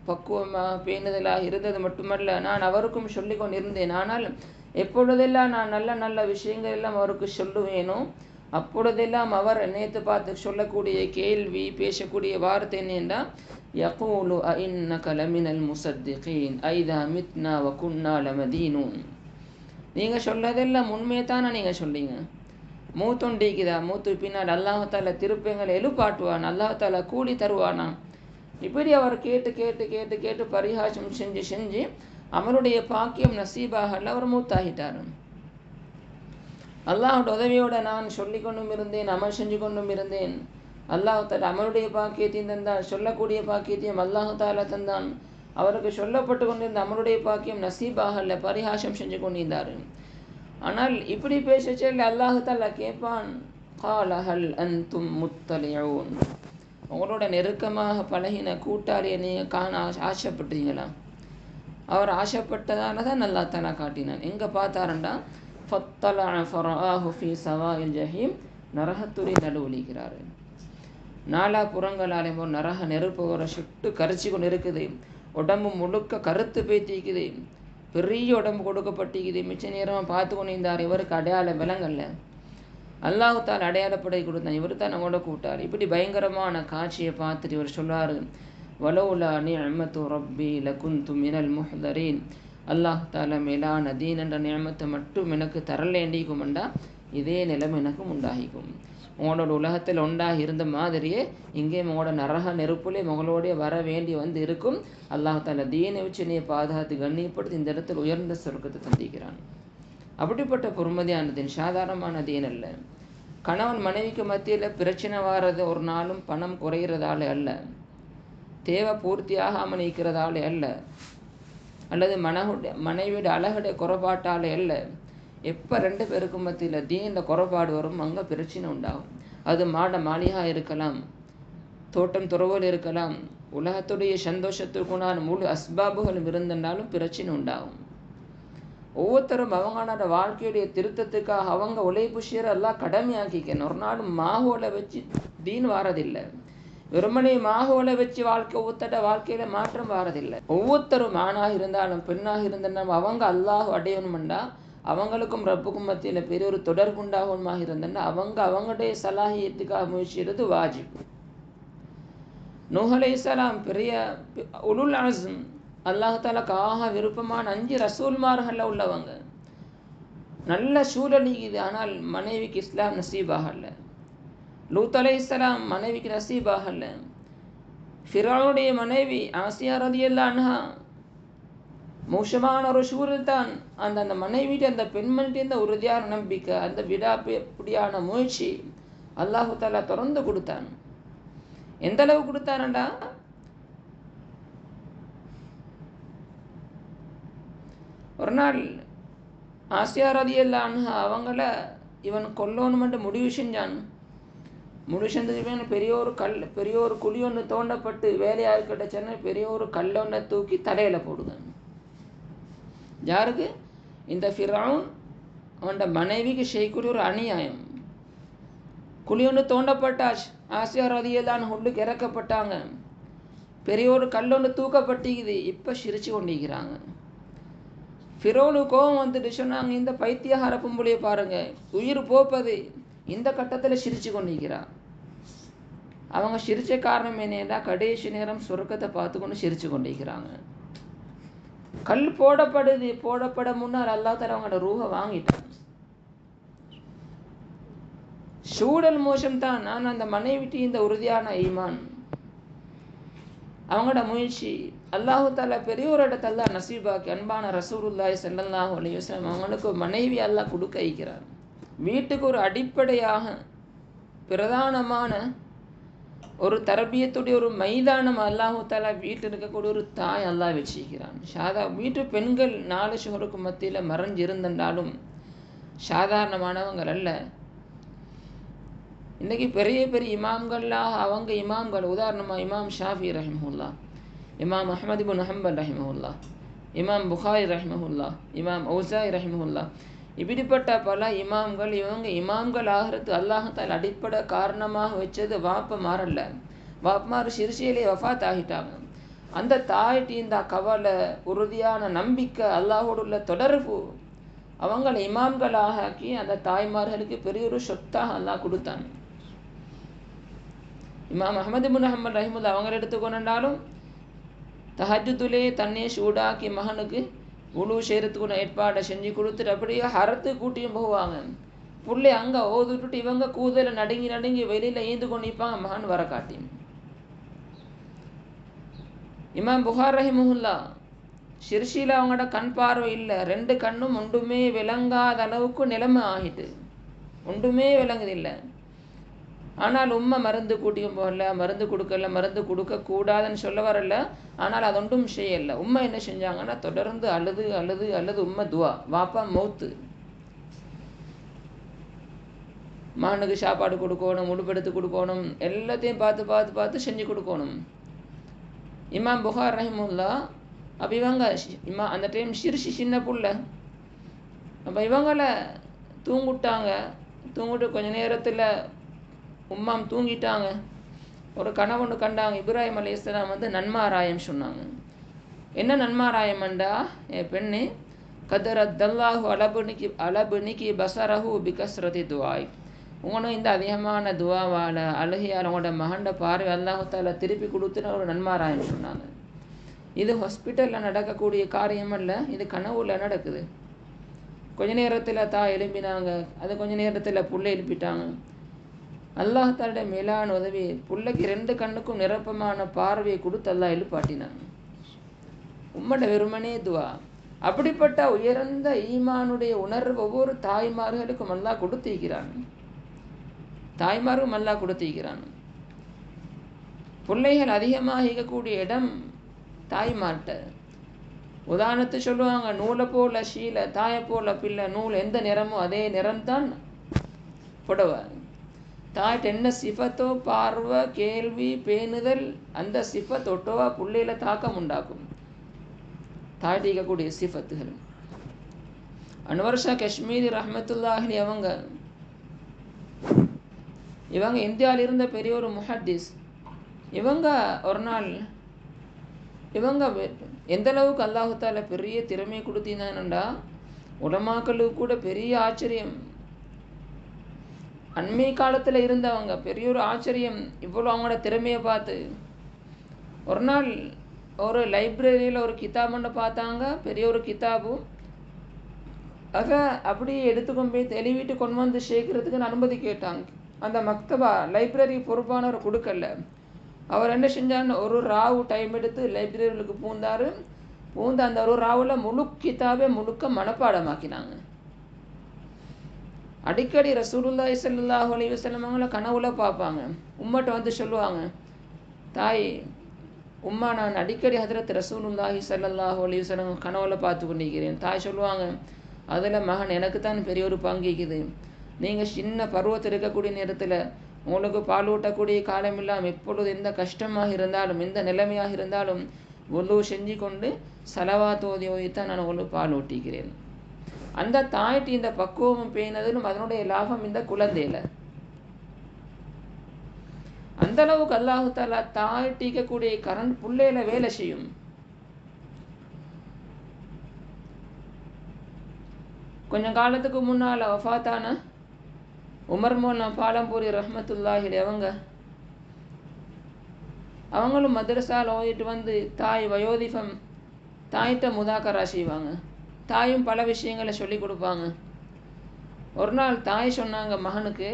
பக்குவமாக பேணுதலாக இருந்தது மட்டுமல்ல, நான் அவருக்கும் சொல்லி கொண்டு இருந்தேன். ஆனால் எப்பொழுதெல்லாம் நான் நல்ல நல்ல விஷயங்கள் எல்லாம் அவருக்கு சொல்லுவேனோ அப்பொழுதெல்லாம் அவர் நேற்று பார்த்து சொல்லக்கூடிய கேள்வி, பேசக்கூடிய வார்த்தை என்னென்றா, யகூலு அஇன்னக லமினல் முஸத்திகீன் ஐதா மித்னா வ குன்னா லமதீனூன். நீங்கள் சொல்லதெல்லாம் உண்மையை தானே நீங்கள் சொல்றீங்க. மூத்தொண்டிக்குதா, மூத்து பின்னால் அல்லாஹ் தஆலா திருப்பங்களை எழுப்பாட்டுவான், அல்லாஹ் தஆலா கூலி தருவானா. இப்படி அவர் கேட்டு கேட்டு கேட்டு கேட்டு பரிகாசம் செஞ்சு செஞ்சு அவருடைய பாக்கியம் நசீபாக அவர் மூத்தாகிட்டார். அல்லாஹோட உதவியோட நான் சொல்லி கொண்டும் இருந்தேன், அமல் செஞ்சு கொண்டும் இருந்தேன். அல்லாஹ் தஆலா அமலுடைய பாக்கியத்தையும் தந்தான், சொல்லக்கூடிய பாக்கியத்தையும் அல்லாஹ் தஆலா தந்தான். அவருக்கு சொல்லப்பட்டு கொண்டிருந்த அமலுடைய பாக்கியம் நசீபாக பரிகாசம் செஞ்சு கொண்டிருந்தார். ஆனால் இப்படி பேசச்சே அல்லாஹ் தஆலா கேட்பான், கால ஹல் அன்தும் முத்தலிஊன். உங்களோட நெருக்கமாக பழகின கூட்டாளியை நீங்கள் காண ஆசைப்பட்டீங்களா? அவர் ஆசைப்பட்டதால தான் அல்லாஹ் தஆலா காட்டினான். எங்கே பார்த்தாரண்டா, ஃபத்தலஅ ஃபரஆஹு ஃபீ ஸவாஇல் ஜஹீம். நரகத்துறை நடுவலிக்கிறார். நாலா புறங்களாலே நரக நெருப்பு வர சுட்டு கரிச்சு கொண்டு இருக்குது. உடம்பு முழுக்க கருத்து பேத்திக்குது. பெரிய உடம்பு கொடுக்கப்பட்டிக்குது. மிச்ச நேரமாக பார்த்து கொண்டு இருந்தார். இவருக்கு அடையாளம் விலங்கல்ல. அல்லாஹ் தஆலா அடையாளப்படை கொடுத்தான். இவர் தான் நம்மளோட கூட்டாளி. இப்படி பயங்கரமான காட்சியை பார்த்துட்டு இவர் சொல்வார், வலௌலா நிஅமத்து ரப்பி லகுந்து மினல் முஹ்தரீன். அல்லாஹ் தஆலா மேலான தீன் என்ற நியமத்தை மட்டும் எனக்கு தரலேண்டிக்கும்ண்டா இதே நிலைமை எனக்கும் உண்டாகிக்கும். உங்களோட உலகத்தில் உண்டாகி இருந்த மாதிரியே இங்கே உங்களோட நரக நெருப்புலே உங்களோடைய வர வேண்டி வந்து இருக்கும். அல்லாஹ் தஆலா தீனை வச்சு நீ பாதுகாத்து கண்ணியப்படுத்தி இந்த இடத்துல உயர்ந்த சொர்க்கத்தை தந்திக்கிறான். அப்படிப்பட்ட பொறுமதியான தீன் சாதாரணமான தீன் அல்ல. கணவன் மனைவிக்கு மத்தியில் பிரச்சனை வாரது ஒரு நாளும் பணம் குறைகிறதால அல்ல. தேவை பூர்த்தியாகாமல் இருக்கிறதாலே அல்ல, அல்லது மனைவியோட அழகுடைய குறைபாட்டாலே அல்ல. எப்போ 2 பேருக்கும் மத்தியில் தீனில் குறைபாடு வரும் அங்கே பிரச்சனை உண்டாகும். அது மாளிகா இருக்கலாம், தோட்டம் துறவல் இருக்கலாம், உலகத்துடைய சந்தோஷத்துக்குண்டான முழு அஸ்பாபுகளும் இருந்தனாலும் பிரச்சனை உண்டாகும். ஒவ்வொருத்தரும் அவங்களோட வாழ்க்கையுடைய திருத்தத்துக்காக அவங்க உழைப்பு செய்கிற எல்லாம் கடமையாக்கிக்கணும். ஒரு நாள் மாகோலை வச்சு தீன் வாரதில்லை, வெறுமனே மாகோலை வச்சு ஒவ்வொருத்தட வாழ்க்கையில மாற்றம் வாரதில்லை. ஒவ்வொருத்தரும் ஆணாக இருந்தாலும் பெண்ணாக இருந்தாலும் அவங்க அல்லாஹ் அடையணும்னா அவங்களுக்கும் ரப்புக்கும் மத்தியில் பெரிய ஒரு தொடர்புண்டாகணுமாக இருந்தேன்னா அவங்களுடைய சலாஹியத்துக்காக முயற்சிடுறது வாஜிப். நூஹ் அலைஹிஸ்ஸலாம் பெரிய உலுல் அஸ்ம், அல்லாஹாலுக்காக விருப்பமான 5 ரசூல்மார்கள் உள்ளவங்க. நல்ல சூழல் இது, ஆனால் மனைவிக்கு இஸ்லாம் நசீபாகல. லூத் அலைஹிஸ்ஸலாம் மனைவிக்கு நசீபாகல. ஃபிரௌனுடைய மனைவி ஆசியா ரலியல்லாஹு அன்ஹா மோசமான ஒரு சூழல் தான். அந்த மனைவிட்டு அந்த பெண்மணிட்டு இந்த உறுதியான நம்பிக்கை, அந்த விடாப்பிடியான முயற்சி அல்லாஹு தாலா திறந்து கொடுத்தான். எந்த அளவு கொடுத்தானண்டா, ஒரு நாள் ஆசியா ரலியல்லாஹு அன்ஹா அவங்கள இவன் கொல்லணுமென்று முடிவு செஞ்சான். முடிவு செஞ்சதுக்கு பெரிய ஒரு குழி ஒன்று தோண்டப்பட்டு வேலையாக கிடைச்சேன்னா பெரிய ஒரு கல்லொன்னை தூக்கி தலையில் போடுங்க. யாருக்கு? இந்த ஃபிரௌன் அவனோட மனைவிக்கு செய்யக்கூடிய ஒரு அநியாயம். குழி ஒன்று தோண்டப்பட்டாச்சு, ஆசியா ரலியல்லாஹு அன்ஹா உள்ளுக்கு இறக்கப்பட்டாங்க, பெரிய ஒரு கல்லொன்று தூக்கப்பட்டிக்குது. இப்போ சிரிச்சு கொண்டிருக்கிறாங்க. ஃபிரௌனு கோபம் வந்துட்டு சொன்னாங்க, இந்த பைத்தியகார பொம்பளையை பாருங்க, உயிர் போப்பது, இந்த கட்டத்தில் சிரிச்சு கொண்டிருக்கிறான். அவங்க சிரிச்ச காரணம் என்னன்னா கடைசி நேரம் சொர்க்கத்தை பார்த்து கொண்டு சிரிச்சு கொண்டிருக்கிறாங்க. கல் போடப்பட முன்னால் அல்லாஹ் தஆலா அவங்களோட ரூஹை வாங்கிட்டான். சூழல் மோசம்தான், ஆனால் அந்த மனைவிட்டு இந்த உறுதியான ஈமான், அவங்களோட முயற்சி அல்லாஹு தாலா பெரிய ஒரு இடத்தெல்லாம் நசீபாக்கி அன்பான ரசூலுல்லாஹி ஸல்லல்லாஹு அலைஹி வஸல்லம் அவங்களுக்கு மனைவி அல்லாஹ் கொடுக்க வைக்கிறார். வீட்டுக்கு ஒரு அடிப்படையாக பிரதானமான ஒரு தரபியத்துடைய ஒரு மைதானம் அல்லாஹு தாலா வீட்டில் இருக்கக்கூடிய ஒரு தாய் அல்லாஹ் வச்சிருக்கிறான். வீட்டு பெண்கள் 4 சுவருக்கு மத்தியில் மறைஞ்சு இருந்திருந்தாலும் சாதாரணமானவங்கள் அல்ல. இன்றைக்கி பெரிய பெரிய இமாம்கள்லாம் அவங்க இமாம்கள், உதாரணமாக இமாம் ஷாஃபி ரஹிமஹுல்லா, இமாம் அஹ்மது இப்னு ஹம்பல் ரஹிமஹுல்லா, இமாம் புகாரி ரஹிமஹுல்லா, இமாம் ஔசாஇ ரஹிமஹுல்லா, இப்படிப்பட்ட பல இமாம்கள். இவங்க இமாம்கள் ஆகிறது அல்லாஹால அடிப்படை காரணமாக வச்சது வாப்ப மாறல. வாப்பமார் சிறுசியிலே வஃபாத் ஆகிட்டாங்க. அந்த தாய்ட்டு இந்த கவலை, உறுதியான நம்பிக்கை, அல்லாஹோடு உள்ள தொடர்பு அவங்களை இமாம்களாக ஆக்கி அந்த தாய்மார்களுக்கு பெரிய ஒரு சொத்தாக அல்லாஹ் கொடுத்தாங்க. இமாம் அஹ்மது இப்னு ஹம்பல் ரஹிமஹுல்லா அவங்க எடுத்துக்கொண்டாலும் தஹஜ்ஜுதுலே தன்னை சூடாக்கி மகனுக்கு உழு செய்கிறதுக்கு ஏற்பாடை செஞ்சு கொடுத்துட்டு அப்படியே ஹரத்து கூட்டியும் போவாங்க. புள்ளை அங்கே ஓதுட்டு இவங்க கூதல நடுங்கி வெளியில் ஈந்து கொண்டு நிற்பாங்க, மகன் வர காட்டி. இமாம் புகார் ரஹிமஹுல்லா ஷிர்ஷியில் அவங்களோட கண் பார்வை இல்லை, 2 கண்ணும் ஒன்றுமே விளங்காத அளவுக்கு நிலைமை ஆகிட்டு, ஒன்றுமே விளங்குதில்லை. ஆனால் உம்மை மருந்து கூட்டியும் போகல, மருந்து கொடுக்கல, மருந்து கொடுக்கக்கூடாதுன்னு சொல்ல வரல, ஆனால் அது ஒன்றும் செய்யலை. உம்மை என்ன செஞ்சாங்கன்னா தொடர்ந்து அழுது உம்மை துவா, வாப்பா மௌத்து, மகனுக்கு சாப்பாடு கொடுக்கணும், உடுப்பெடுத்து கொடுக்கணும், எல்லாத்தையும் பார்த்து செஞ்சு கொடுக்கணும். இமாம் புகார் ரஹிமஹுல்லா அப்போ இவங்க அந்த டைம் சிறுசி சின்ன புள்ள, அப்போ இவங்களை தூங்கிட்டு கொஞ்ச நேரத்தில் உம்மாம் தூங்கிட்டாங்க. ஒரு கனவு கண்டாங்க. இப்ராஹிம் அலைஹிஸ்ஸலாம் நன்மாராயம் சொன்னாங்க. என்ன நன்மாராயம்ண்டா, என் பெண்ணு கதரத்தல்லாஹு அலபுனிக்கு பசரஹு பிகஸ்ரதி துவாய், உங்களும் இந்த அதிகமான துவாவால் அழுகையால் உங்களோட மகண்ட பார்வை அல்லாஹு தாலா திருப்பி கொடுத்துன்னு ஒரு நன்மாராயம் சொன்னாங்க. இது ஹாஸ்பிட்டலில் நடக்கக்கூடிய காரியம் அல்ல, இது கனவுல நடக்குது. கொஞ்ச நேரத்தில் தாய் எழுப்பினாங்க, அது கொஞ்ச நேரத்தில் புள்ளை எழுப்பிட்டாங்க. அல்லாஹ் தாலுடைய மேலான உதவி, புள்ளைக்கு 2 கண்ணுக்கும் நிரப்பமான பார்வையை கொடுத்து அல்லாஹ் எழுப்பாட்டினாங்க. உம்மட வெறுமனே துவா. அப்படிப்பட்ட உயர்ந்த ஈமானுடைய உணர்வு ஒவ்வொரு தாய்மார்களுக்கும் அல்லாஹ் கொடுத்திருக்கிறான். தாய்மாரும் அல்லாஹ் கொடுத்திருக்கிறான். பிள்ளைகள் அதிகமாக இருக்கக்கூடிய இடம் தாய்மார்ட்ட. உதாரணத்துக்கு சொல்லுவாங்க, நூலை போல சீலை, தாயை போல பிள்ளை. நூல் எந்த நிறமோ அதே நிறம்தான் புடவை. தாய்ட்ட என்ன சிஃபத்தோ, பார்வை, கேள்வி, பேணுதல், அந்த சிஃபத் ஒட்டோவா பிள்ளையில தாக்கம் உண்டாக்கும். தாய்ட்ட இருக்கக்கூடிய சிஃபத்துகள். அன்வர் ஷா காஷ்மீரி ரஹ்மத்துல்லாஹி இவங்க இந்தியாவில் இருந்த பெரிய ஒரு முஹத்திஸ். இவங்க ஒரு நாள் இவங்க எந்த அளவுக்கு அல்லாஹு தாலா பெரிய திறமையை கொடுத்தினான்டா, உலமாக்களுக்கு கூட பெரிய ஆச்சரியம். அண்மை காலத்தில் இருந்தவங்க பெரிய ஒரு ஆச்சரியம் இவ்வளோ அவங்களோட திறமையை பார்த்து. ஒரு நாள் ஒரு லைப்ரரியில் ஒரு கிதாபுன்னு பார்த்தாங்க, பெரிய ஒரு கிதாபு. அதை அப்படியே எடுத்துக்கொண்டு போய் தெளிவிட்டு கொண்டு வந்து சேர்க்கறதுக்கு அனுமதி கேட்டாங்க. அந்த மக்தபா லைப்ரரி பொறுப்பானவர் கொடுக்கல. அவர் என்ன செஞ்சாருன்னு ஒரு ராவு டைம் எடுத்து லைப்ரரிகளுக்கு பூந்தார். பூந்து அந்த ஒரு ராவில் முழு கிதாபே முழுக்க மனப்பாடமாக்கினாங்க. அடிக்கடி ரசூலுல்லாஹி ஸல்லல்லாஹு அலைஹி வஸல்லம் அவங்கள கனவுல பார்ப்பாங்க. உம்மட்ட வந்து சொல்லுவாங்க, தாய் உம்மா, நான் அடிக்கடி ஹதரத் ரசூலுல்லாஹி ஸல்லல்லாஹு அலைஹி வஸல்லம் கனவுல பார்த்து கொண்டிருக்கிறேன். தாய் சொல்லுவாங்க, அதில் மகன் எனக்கு தான் பெரிய ஒரு பங்கிக்குது. நீங்கள் சின்ன பருவத்தில் இருக்கக்கூடிய நேரத்தில் உங்களுக்கு பால் ஊட்டக்கூடிய காலம் இல்லாமல் எப்பொழுது எந்த கஷ்டமாக இருந்தாலும் எந்த நிலைமையாக இருந்தாலும் ஒல்லு செஞ்சு கொண்டு சலவாத் ஓதித்தான் நான் உங்களுக்கு பால் ஊட்டிக்கிறேன். அந்த தாய்ட்டு இந்த பக்குவமும் பேணதிலும் அதனுடைய லாபம் இந்த குழந்தையில. அந்த அளவுக்கு அல்லாஹு தாலா தாய்ட்டிக்கக்கூடிய கரண்ட் புள்ளையில வேலை செய்யும். கொஞ்சம் காலத்துக்கு முன்னால் வஃபாத்தான உமர் மௌலானா பாலம்பூரி ரஹ்மத்துல்லாஹி அவங்களும் மதரசாவில் ஓதிட்டு வந்து தாய் வயோதிபம் தாய்கிட்ட முதாக்கரா செய்வாங்க. தாயும் பல விஷயங்களை சொல்லி கொடுப்பாங்க. ஒரு நாள் தாய் சொன்னாங்க மகனுக்கு,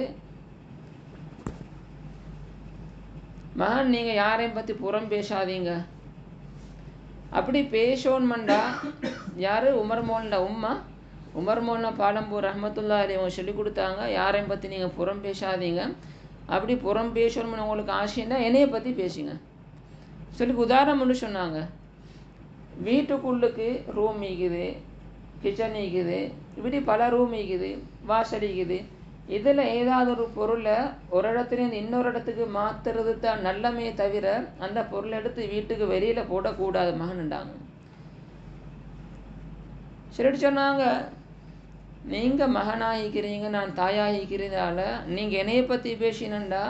மகன் நீங்கள் யாரையும் பற்றி புறம் பேசாதீங்க. அப்படி பேசோன்மண்டா யார்? உமர் மௌலானா உம்மா உமர் மௌலானா பாலம்பூர் ரஹ்மத்துல்லாஹி அலைஹி அவங்க சொல்லி கொடுத்தாங்க, யாரையும் பற்றி நீங்கள் புறம் பேசாதீங்க. அப்படி புறம் பேசணும்னு உங்களுக்கு ஆசைன்னா என்னையை பற்றி பேசுங்க சொல்லி உதாரணம் ஒன்று சொன்னாங்க. வீட்டுக்குள்ளுக்கு ரூம் ஈக்குது, கிச்சன் ஈக்குது, இப்படி பல ரூம் ஈக்குது, வாசல் ஈக்குது. இதில் ஏதாவது ஒரு பொருளை ஒரு இடத்துலேருந்து இன்னொரு இடத்துக்கு மாற்றுறது தான் நல்லமே தவிர அந்த பொருளை எடுத்து வீட்டுக்கு வெளியில் போடக்கூடாது மகனுண்டாங்க. சரி சொன்னாங்க, நீங்கள் மகனாகிக்கிறீங்க, நான் தாயாகிக்கிறதால நீங்கள் என்னையை பற்றி பேசினண்டா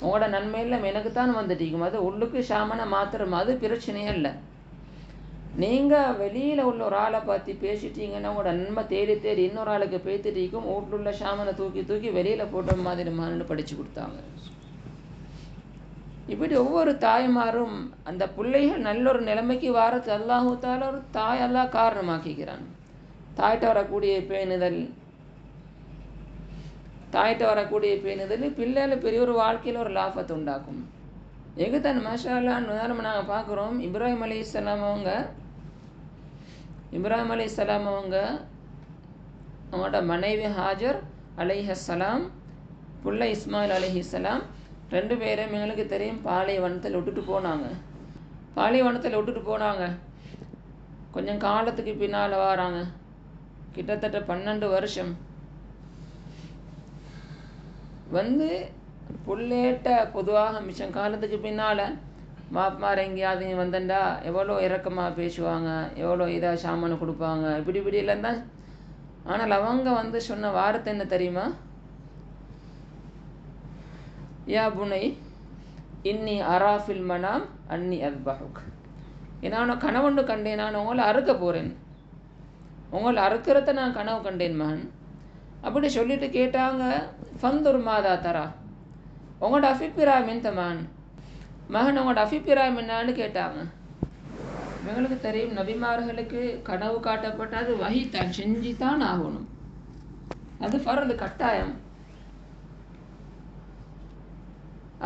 உங்களோட நன்மையெல்லாம் எனக்கு தான் வந்துட்டீங்க. அது உள்ளுக்கு சாமனை மாத்திரம் அது பிரச்சனையே இல்லை. நீங்கள் வெளியில் உள்ள ஒரு ஆளை பற்றி பேசிட்டீங்கன்னா உங்களோட நன்மை தேடி தேடி இன்னொரு ஆளுக்கு பேத்துட்டீக்கும். வீட்டில் உள்ள சாமனை தூக்கி தூக்கி வெளியில் போட்ட மாதிரி மான்னு படித்து கொடுத்தாங்க. இப்படி ஒவ்வொரு தாய்மாரும் அந்த பிள்ளைகள் நல்ல ஒரு நிலைமைக்கு வாரத்து அல்லாஹு தாலா ஒரு தாய் அல்லாஹ் காரணமாக்கிக்கிறான். தாய்கிட்ட வரக்கூடிய பேணுதல் பிள்ளைகள் பெரிய ஒரு வாழ்க்கையில் ஒரு லாபத்தை உண்டாக்கும். எகுதான் மாஷா அல்லாஹ்னு உதாரணம் நாங்கள் பார்க்குறோம். இப்ராஹிம் அலைஹிஸ்ஸலாம் அவங்க அவங்களோட மனைவி ஹாஜர் அலைஹிஸ்ஸலாம், புள்ள இஸ்மாயில் அலைஹிஸ்ஸலாம், ரெண்டு பேரும் எங்களுக்கு தெரியும் பாலைவனத்தில் விட்டுட்டு போனாங்க. கொஞ்சம் காலத்துக்கு பின்னால் வராங்க. கிட்டத்தட்ட 12 வருஷம் வந்து புள்ளேட்ட பொதுவாக மிச்சம் காலத்துக்கு பின்னால் மாப்மார் எங்கேயாவது வந்தண்டா எவ்வளோ இறக்கமாக பேசுவாங்க, எவ்வளோ இதாக சாமானை கொடுப்பாங்க, இப்படி எல்லாம் தான். ஆனால் அவங்க வந்து சொன்ன வார்த்தை என்ன தெரியுமா? யா புனை இன்னி அராஃபில் மனாம் அன்னி அத்பஹுக். நான் கனவுண்டு கண்டேன், நான் உங்களை அறுக்க போகிறேன், உங்களை அறுக்கிறத நான் கனவு கண்டேன் மகன். அப்படி சொல்லிட்டு கேட்டாங்க, ஃபந்துர் மாதா தரா, உங்களோட அபிப்பிராயம் எந்த மகன் உங்களோட அபிப்பிராயம் என்னான்னு கேட்டாங்க. இவங்களுக்கு தெரியும் நபிமார்களுக்கு கனவு காட்டப்பட்ட அது வஹி தான், செஞ்சு தான் ஆகணும், அது ஃபர்து கட்டாயம்.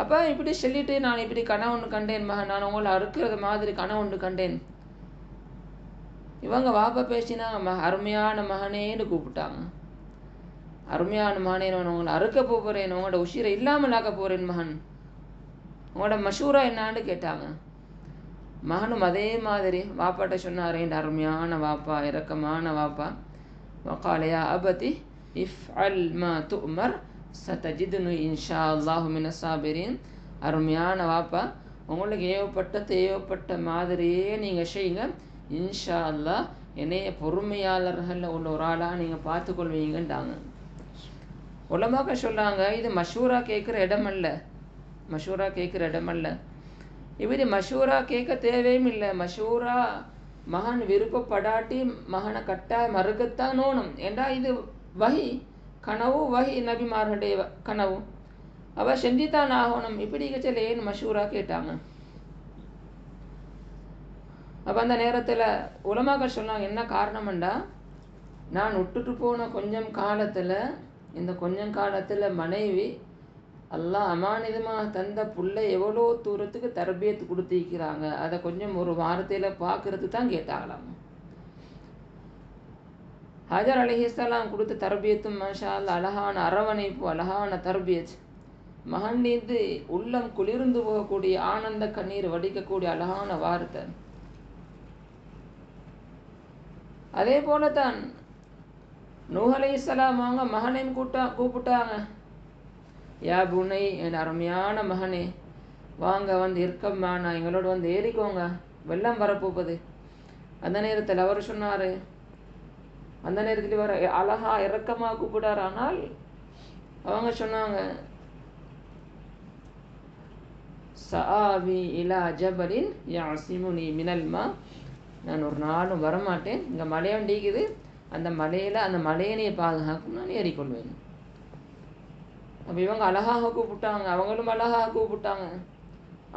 அப்போ இப்படி சொல்லிட்டு நான் இப்படி கனவு ஒன்று கண்டேன் மகன், நான் உங்களை அறுக்கிறது மாதிரி கனவு ஒன்று கண்டேன். இவங்க வாப்பா பேசினாங்க, அருமையான மகனேன்னு கூப்பிட்டாங்க. அருமையான மகனே, நான் உங்களை அறுக்க போகிறேன், உங்களோட உசிரை இல்லாமல் ஆக்க போகிறேன் மகன். உங்களோட மஷூரா என்னான்னு கேட்டாங்க. மகனும் அதே மாதிரி வாப்பாட்ட சொன்னார், என் அருமையான வாப்பா, இரக்கமான வாப்பா, வக்காலையா அபதி இஃப் அல் மா துமர் சதஜிதுனு இன்ஷா அல்லாஹு மின சாபிரின். அருமையான வாப்பா, உங்களுக்கு ஏவப்பட்ட மாதிரியே நீங்கள் செய்யுங்க, இன்ஷா அல்லாஹ் என்னைய பொறுமையாளர்கள் உள்ள ஒரு ஆளாக நீங்கள் பார்த்துக்கொள்வீங்கன்றாங்க. உலமாக்க சொல்கிறாங்க, இது மஷூரா கேட்குற இடமல்ல, மஷூரா கேட்குற இடமல்ல. இப்படி மஷூரா கேட்க தேவையும் இல்லை. மஷூரா மகன் விருப்பப்படாட்டி மகனை கட்டாய மறுக்கத்தான் ஓணும். ஏண்டா இது வஹி, கனவு வஹி, நபிமார்களுடைய கனவு, அவ செஞ்சுத்தான் ஆகணும். இப்படி கச்சல ஏன் மஷூரா கேட்டாங்க? அப்போ அந்த நேரத்தில் உலமாக்கள் சொன்னாங்க, என்ன காரணம்டா, நான் விட்டுட்டு போன கொஞ்சம் காலத்தில், இந்த கொஞ்சம் காலத்தில் மனைவி அல்லாஹ் அமானிதமாக தந்த புள்ளை எவ்வளோ தூரத்துக்கு தர்பியத்து கொடுத்திருக்கிறாங்க, அதை கொஞ்சம் ஒரு வார்த்தையில் பார்க்கறது தான் கேட்டாங்களாம். ஹஜர் அலைஹிஸ்ஸலாம் கொடுத்த தர்பியத்தும் மாஷா அல்லாஹ் அழகான அரவணைப்பு, அழகான தர்பியத், மகன் மீது உள்ளம் குளிர்ந்து போகக்கூடிய ஆனந்த கண்ணீர் வடிக்கக்கூடிய அழகான வார்த்தை. அதே போல தான் நூஹ் அலைஹிஸ்ஸலாம் அவங்க மகனையும் கூப்பிட்டாங்க, யா புனை, என் அருமையான மகனே, வாங்க வந்து இருக்கம்மாண்ணா, எங்களோட வந்து ஏறிக்கோங்க, வெள்ளம் வரப்போகுது. அந்த நேரத்தில் அவர் சொன்னார், அந்த நேரத்தில் வர அழகா இறக்கமாக கூப்பிடார். ஆனால் அவங்க சொன்னாங்க, சஆவி இலா ஜபலின் யாசிமுனி மினல் மா, நான் ஒரு நாளும் வரமாட்டேன், இங்கே மலை வண்டிக்குது, அந்த மலையில் அந்த மலையனையை பாதுகாக்கும், நான் ஏறிக்கொள்வேன். அப்போ இவங்க அழகாக கூப்பிட்டாங்க, அவங்களும் அழகாக கூப்பிட்டாங்க.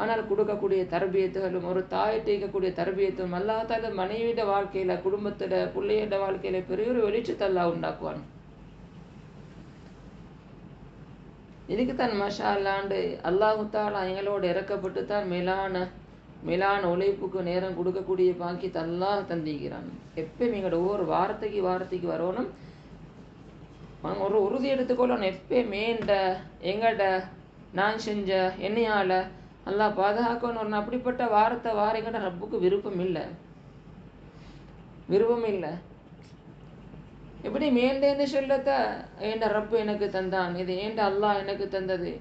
ஆனால் கொடுக்கக்கூடிய தர்பியத்துகளும், ஒரு தாயிட்டு இருக்கக்கூடிய தர்பியத்தும் அல்லாஹ்தால மனைவியோட வாழ்க்கையில், குடும்பத்தில், பிள்ளையோட வாழ்க்கையில் பெரிய ஒரு வெளிச்சத்தை அல்லாஹ் உண்டாக்குவான். இதுக்குத்தான் மாஷா அல்லாண்டு அல்லாஹு தாலா எங்களோட இறக்கப்பட்டு தான் மேலான உழைப்புக்கு நேரம் கொடுக்கக்கூடிய பாக்கியத்தை அல்லாஹ் தந்திக்கிறான். எப்பயும் எங்களோட ஒவ்வொரு வார்த்தைக்கு வரணும், ஒரு உறுதி எடுத்துக்கொள்ளணும். எப்பயுமே எங்கட நான் செஞ்ச என்னையால் அல்லாஹ் பாதுகாக்கணும். அப்படிப்பட்ட வார்த்தைகிட்ட ரப்புக்கு விருப்பம் இல்லை. எப்படி மேண்டேன்னு சொல்லத்த ஏண்ட ரப்பு எனக்கு தந்தான், இது ஏண்ட அல்லாஹ் எனக்கு தந்தது.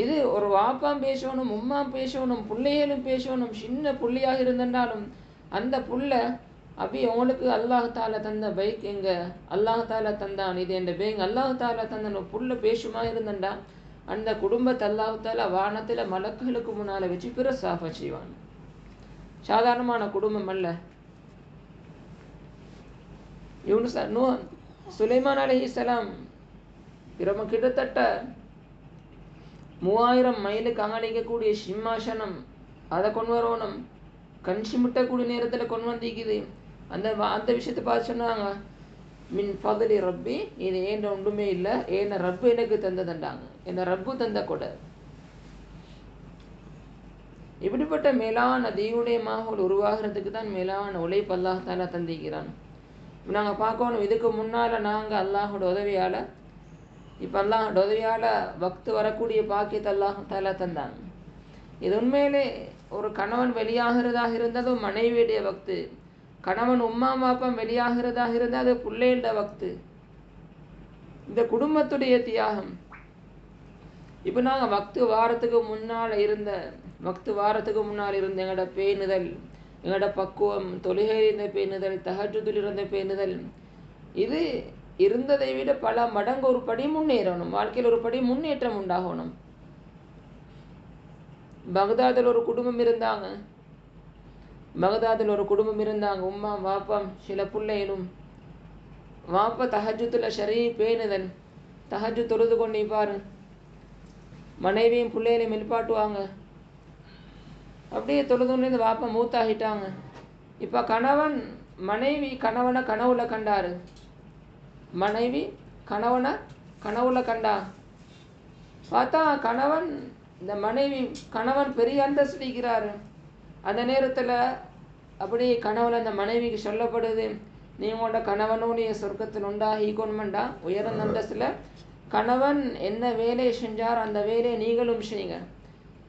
இது ஒரு வாப்பாம் பேசணும், உம்மாம் பேசணும், பிள்ளைகளும் பேசணும். சின்ன புள்ளையாக இருந்தாலும் அந்த புள்ள அப்படி உங்களுக்கு அல்லாஹால தந்த பைக் எங்க அல்லாஹால தந்தான், இது என் பேங்க் அல்லாஹால தந்த புள்ள பேசுமா இருந்தண்டா, அந்த குடும்பத்தை அல்லாஹால வானத்தில் மலக்குகளுக்கு முன்னால் வச்சு பிரசாஃபா செய்வான். சாதாரணமான குடும்பம் அல்ல. சுலைமான் அலைஹிஸ்ஸலாம் கிட்டத்தட்ட 3000 மைலுக்கு அங்கடிக்கக்கூடிய சிம்மாசனம், அதை கொண்டு வரணும், கண் சிமிட்டக்கூடிய நேரத்தில் கொண்டு வந்திக்குது. அந்த விஷயத்தை பார்த்து சொன்னாங்க, மின் ஃபதலி ரப்பி, இது ஏண்ட ஒன்றுமே இல்லை, ஏன்ன ரப்பு எனக்கு தந்ததுண்டாங்க, என்ன ரப்பு தந்த கொடை. இப்படிப்பட்ட மேலான தீவுடைய மாஹோல் உருவாகிறதுக்கு தான் மேலான உழைப்பு அல்லாஹ் தாலா தந்திக்கிறான். நாங்கள் பார்க்கணும், இதுக்கு முன்னால் நாங்கள் அல்லாஹோட உதவியால், இப்போ அல்லாஹோட உதவியால் வக்து வரக்கூடிய பாக்கியத்தை அல்லாஹ் தாலா தந்தாங்க. இது உண்மையிலே ஒரு கணவன் வெளியாகிறதாக இருந்ததும் மனைவியுடைய வக்து, கணவன் உம்மா பாப்பம் வெளியாகிறதாக இருந்தால் அது பிள்ளைகள வக்து, இந்த குடும்பத்துடைய தியாகம். இப்போ நாங்கள் வக்து வாரத்துக்கு முன்னால் இருந்த எங்களோட பேணுதல், எங்களோட பக்குவம், தொழுகை இருந்த பேணுதல், தஹஜ்ஜுதில் இருந்த பேணுதல், இது இருந்ததை விட பல மடங்கு ஒரு படி முன்னேறணும். வாழ்க்கையில் ஒரு படி முன்னேற்றம் உண்டாகணும். பகதாதில் ஒரு குடும்பம் இருந்தாங்க, உம்மா வாப்பம் சில பிள்ளைகளும். வாப்பா தஹஜ்ஜுதுல ஷரீ பேணுதல், தஹஜ்ஜு தொழுது கொண்டு பாரு, மனைவியும் பிள்ளைகளையும் மெல்பாட்டுவாங்க. அப்படியே தொழுதுன்னு வாப்பா மூத்தாகிட்டாங்க. இப்போ மனைவி கணவனை கனவுல கண்டாரு, மனைவி கனவுல கண்டா. பார்த்தா கணவன் பெரிய அந்தஸ்து இருக்கிறாரு. அந்த நேரத்தில் அப்படியே கனவுல அந்த மனைவிக்கு சொல்லப்படுது, நீ உங்களோட கணவனுடைய சொர்க்கத்தில் உண்டாகிக்கணுமெண்டா, உயர்ந்த அந்தஸ்தில் கணவன் என்ன வேலையை செஞ்சார் அந்த வேலையை நீங்களும் செய்யுங்க.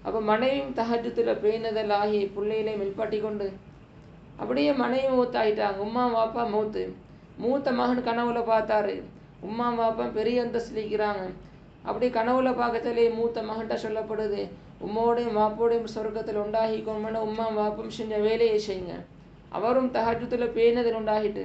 அப்போ மனைவியும் தஹஜ்ஜுதுல பேணுதலாகி பிள்ளையிலே மெல்பாட்டி கொண்டு அப்படியே மனைவி மூத்தாயிட்டாங்க. உம்மா வாப்பா மூத்த மகன் கனவுல பார்த்தாரு. உம்மா வாப்பா பெரிய அந்தஸ்திக்கிறாங்க. அப்படி கனவுல பார்க்கறதுலே மூத்த மகன்கிட்ட சொல்லப்படுது, உம்மோடையும் வாப்போடையும் சொர்க்கத்தில் உண்டாகிக்கோன்னு உம்மா வாப்பும் செஞ்ச வேலையை செய்யுங்க. அவரும் தஹஜ்ஜுதுல பேணுதல் உண்டாகிட்டு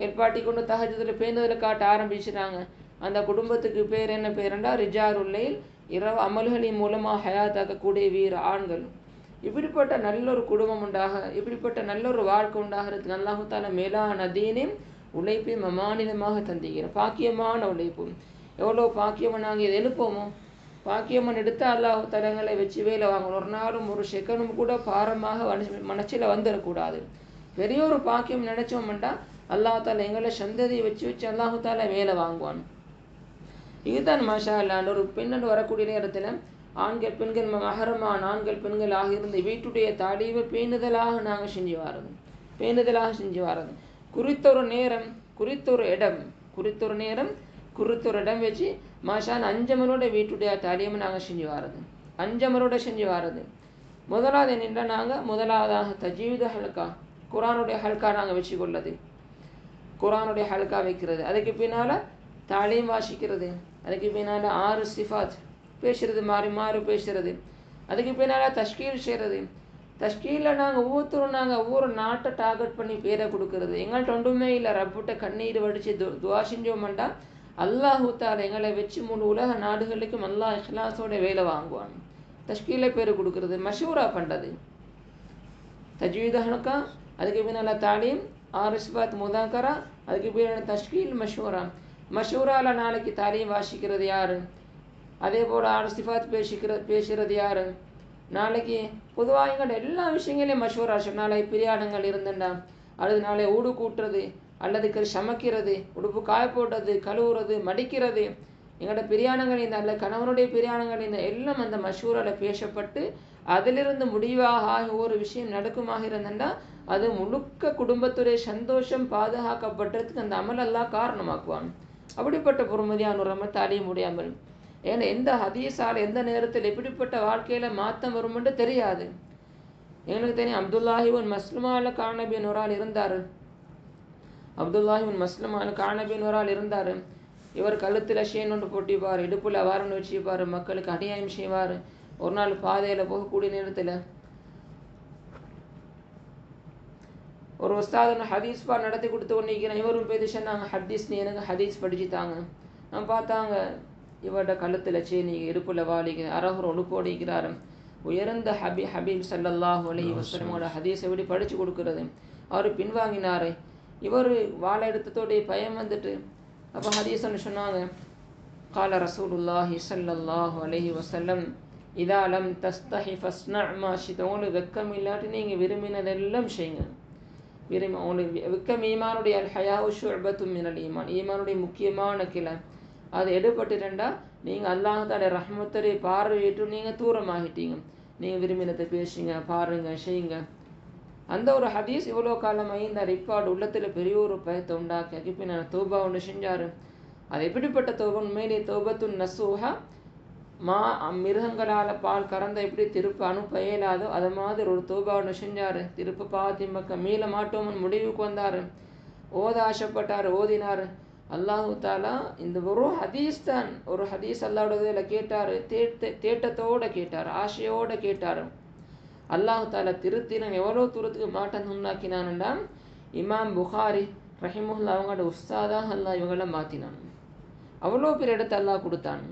ஏற்பாட்டி கொண்டு தஹஜ்ஜுதுல பேணுதலை காட்ட ஆரம்பிச்சிட்டாங்க. அந்த குடும்பத்துக்கு பேர் என்ன பேருண்டா ரிஜாலுல்லைல், இரவு அமல்களின் மூலமாக ஹயாத்தாக்கக்கூடிய வீர ஆண்கள். இப்படிப்பட்ட நல்ல ஒரு குடும்பம் உண்டாக, இப்படிப்பட்ட நல்ல ஒரு வாழ்க்கை உண்டாகிறதுக்கு அல்லாஹு தஆலா மேலான தீனையும் உழைப்பையும் அமானிதமாக தந்திக்கிறோம். பாக்கியமான உழைப்பு. எவ்வளோ பாக்கியமாக நாங்கள் இதை எழுப்போமோ, பாக்கியமன் எடுத்து அல்லாஹு தஆலாங்களை வச்சு வேலை வாங்கணும். ஒரு நாளும் ஒரு செகண்டும் கூட பாரமாக மனசில் வந்துடக்கூடாது. பெரிய ஒரு பாக்கியம் நினைச்சோம்ட்டா அல்லாஹு தஆலா எங்களை சந்ததியை வச்சு அல்லாஹு தஆலா வேலை வாங்குவான். இதுதான் மாஷா அல்லாஹ். ஒரு பெண்ணு வரக்கூடிய நேரத்தில் ஆண்கள் பெண்கள் மஹரமான ஆண்கள் பெண்கள் ஆகியிருந்து வீட்டுடைய தாலீவை பேணுதலாக நாங்கள் செஞ்சு வாரது. குறித்தொரு நேரம் குறித்தொரு இடம் வச்சு மாஷான் அஞ்சமரோட வீட்டுடைய தாலீமை நாங்கள் செஞ்சு வாரது. முதலாவது என்னென்னா நாங்கள் முதலாவதாக தஜ்வீத் ஹல்கா, குர்ஆனுடைய ஹல்கா நாங்கள் வச்சு கொள்ளது. குர்ஆனுடைய ஹல்கா வைக்கிறது. அதுக்கு பின்னால் தாலீம் வாசிக்கிறது. அதுக்கு பின்னால் 6 சிஃபாத் பேசுறது, மாறி பேசுறது. அதுக்கு பின்னால் தஷ்கீல் செய்கிறது. தஷ்கீலில் நாங்கள் ஒவ்வொருத்தரும் ஒவ்வொரு நாட்டை டார்கெட் பண்ணி பேரை கொடுக்கறது. எங்கள்கிட்ட ஒன்றுமே இல்லை, ரப்பிட்ட கண்ணீர் வடித்து துவா செஞ்சோம்டா அல்லாஹு தஆலா எங்களை வச்சு முழு உலக நாடுகளுக்கும் அல்லாஹ் இஹ்லாஸோட வேலை வாங்குவான். தஷ்கீலை பேர் கொடுக்கறது, மஷூரா பண்ணுறது, தஜ்வீத் ஹல்கா, அதுக்கு பின்னால் தாலீம், 6 சிஃபாத் முதாக்கரா, அதுக்கு பின்னால் தஷ்கீல், மஷூராவில் நாளைக்கு தாலீம் வாசிக்கிறது யார், அதே போல் 6 சிஃபாத் பேசுகிறது யார், நாளைக்கு பொதுவாக எங்கள்ட எல்லா விஷயங்களையும் மஷூரா. நாளைக்கு பிரியாணங்கள் இருந்துண்டா அல்லது நாளை ஊடு கூட்டுறது அல்லது சமைக்கிறது, உடுப்பு காய போடுறது, கழுவுறது, மடிக்கிறது, எங்களோட பிரியாணங்கள் இந்த அல்ல கணவனுடைய பிரியாணங்கள் இந்த எல்லாம் அந்த மஷூராவில் பேசப்பட்டு அதிலிருந்து முடிவாக ஒரு விஷயம் நடக்குமாக இருந்தண்டா அது முழுக்க குடும்பத்துடைய சந்தோஷம் பாதுகாக்கப்பட்டதுக்கு அந்த அமல் அல்லாஹ் காரணமாக்குவான். அப்படிப்பட்ட பொறுமதியான ஒரு அமல் தாலீம் முடியாமல். ஏன்னா எந்த ஹதீஸால் எந்த நேரத்தில் எப்படிப்பட்ட வாழ்க்கையில் மாற்றம் வரும்னு தெரியாது. எங்களுக்கு தெரியும் அப்துல்லாஹி பின் மஸ்லமால கானபின் ஒரு ஆள் இருந்தார். இவர் கழுத்தில் ஷேன் ஒன்று போட்டிப்பார், இடுப்பில் அவாரன்னு வச்சுப்பார், மக்களுக்கு அநியாயம் செய்வார். ஒரு நாள் பாதையில் போகக்கூடிய நேரத்தில் ஒரு உஸ்தாத் ஹதீஸ் பார் நடத்தி கொடுத்து கொண்டிருக்கிறேன். இவரும் போய் சொன்னாங்க, ஹதீஸ் நீ எனக்கு ஹதீஸ் படிச்சுட்டாங்க. நான் பார்த்தாங்க இவரோட கழுத்தில் சேனி இடுப்பில் வாலிக்கு அரகுற ஒழுப்போடிக்கிறார். உயர்ந்த ஹபீப் ஸல்லல்லாஹு அலைஹி வஸல்லமோட ஹதீஸ் எப்படி படித்து கொடுக்கறது. அவர் பின்வாங்கினார். இவர் வாழை எடுத்ததோடைய பயம் வந்துட்டு அப்போ ஹதீஸ்ன்னு சொன்னாங்க, கால ரசூலுல்லாஹி ஸல்லல்லாஹு அலைஹி வஸல்லம் இதா லம் தஸ்தஹி ஃபஸ்னா மா ஷித. உங்களுக்கு வெக்கம் இல்லாட்டி நீங்கள் விரும்பினதெல்லாம் செய்யுங்க. உங்களுக்கு வெக்கம் ஈமானுடைய அல் ஹயாஉ ஷுஅபத்தும் மினல் ஈமான், ஈமானுடைய முக்கியமான கிளை. அது எடுபட்டுட்டா நீங்கள் அல்லாஹ் தஆலா ரஹ்மத்தை பார்வையிட்டு நீங்கள் தூரமாகிட்டீங்க. நீங்கள் விரும்பினதை பேசுங்க, பாருங்க, செய்யுங்க. அந்த ஒரு ஹதீஸ் இவ்வளோ காலமாக இந்த ரிப்பார்டு உள்ளத்தில் பெரிய ஒரு பயத்தை உண்டாக்கி இப்போ நான் தௌபா ஒன்று செஞ்சார். அது எப்படிப்பட்ட தௌபா? உண்மையிலே தௌபத்துன் நசூஹா. மிருகங்களால் பால் கறந்த எப்படி திருப்ப அனுப்ப இயலாதோ அதை மாதிரி ஒரு தௌபா ஒன்று செஞ்சார். திருப்ப பாத்திமக்க மீள மாட்டோம்னு முடிவுக்கு வந்தார். ஓத ஆசைப்பட்டார், ஓதினார். அல்லாஹு தாலா இந்த ஒரு ஹதீஸ் தான், ஒரு ஹதீஸ் அல்லாஹ்வுடைய கேட்டார், தேட்டத்தோடு கேட்டார், ஆசையோடு கேட்டார். அல்லாஹு தாலா திருத்தினன் எவ்வளோ தூரத்துக்கு மாட்டம் உண்டாக்கினான்டா இமாம் புகாரி ரஹிமுல்லா அவங்களோட உஸ்தாதாக அல்லாஹ் இவங்களை மாற்றினான். அவ்வளோ பேர் எடுத்து அல்லாஹ் கொடுத்தான்.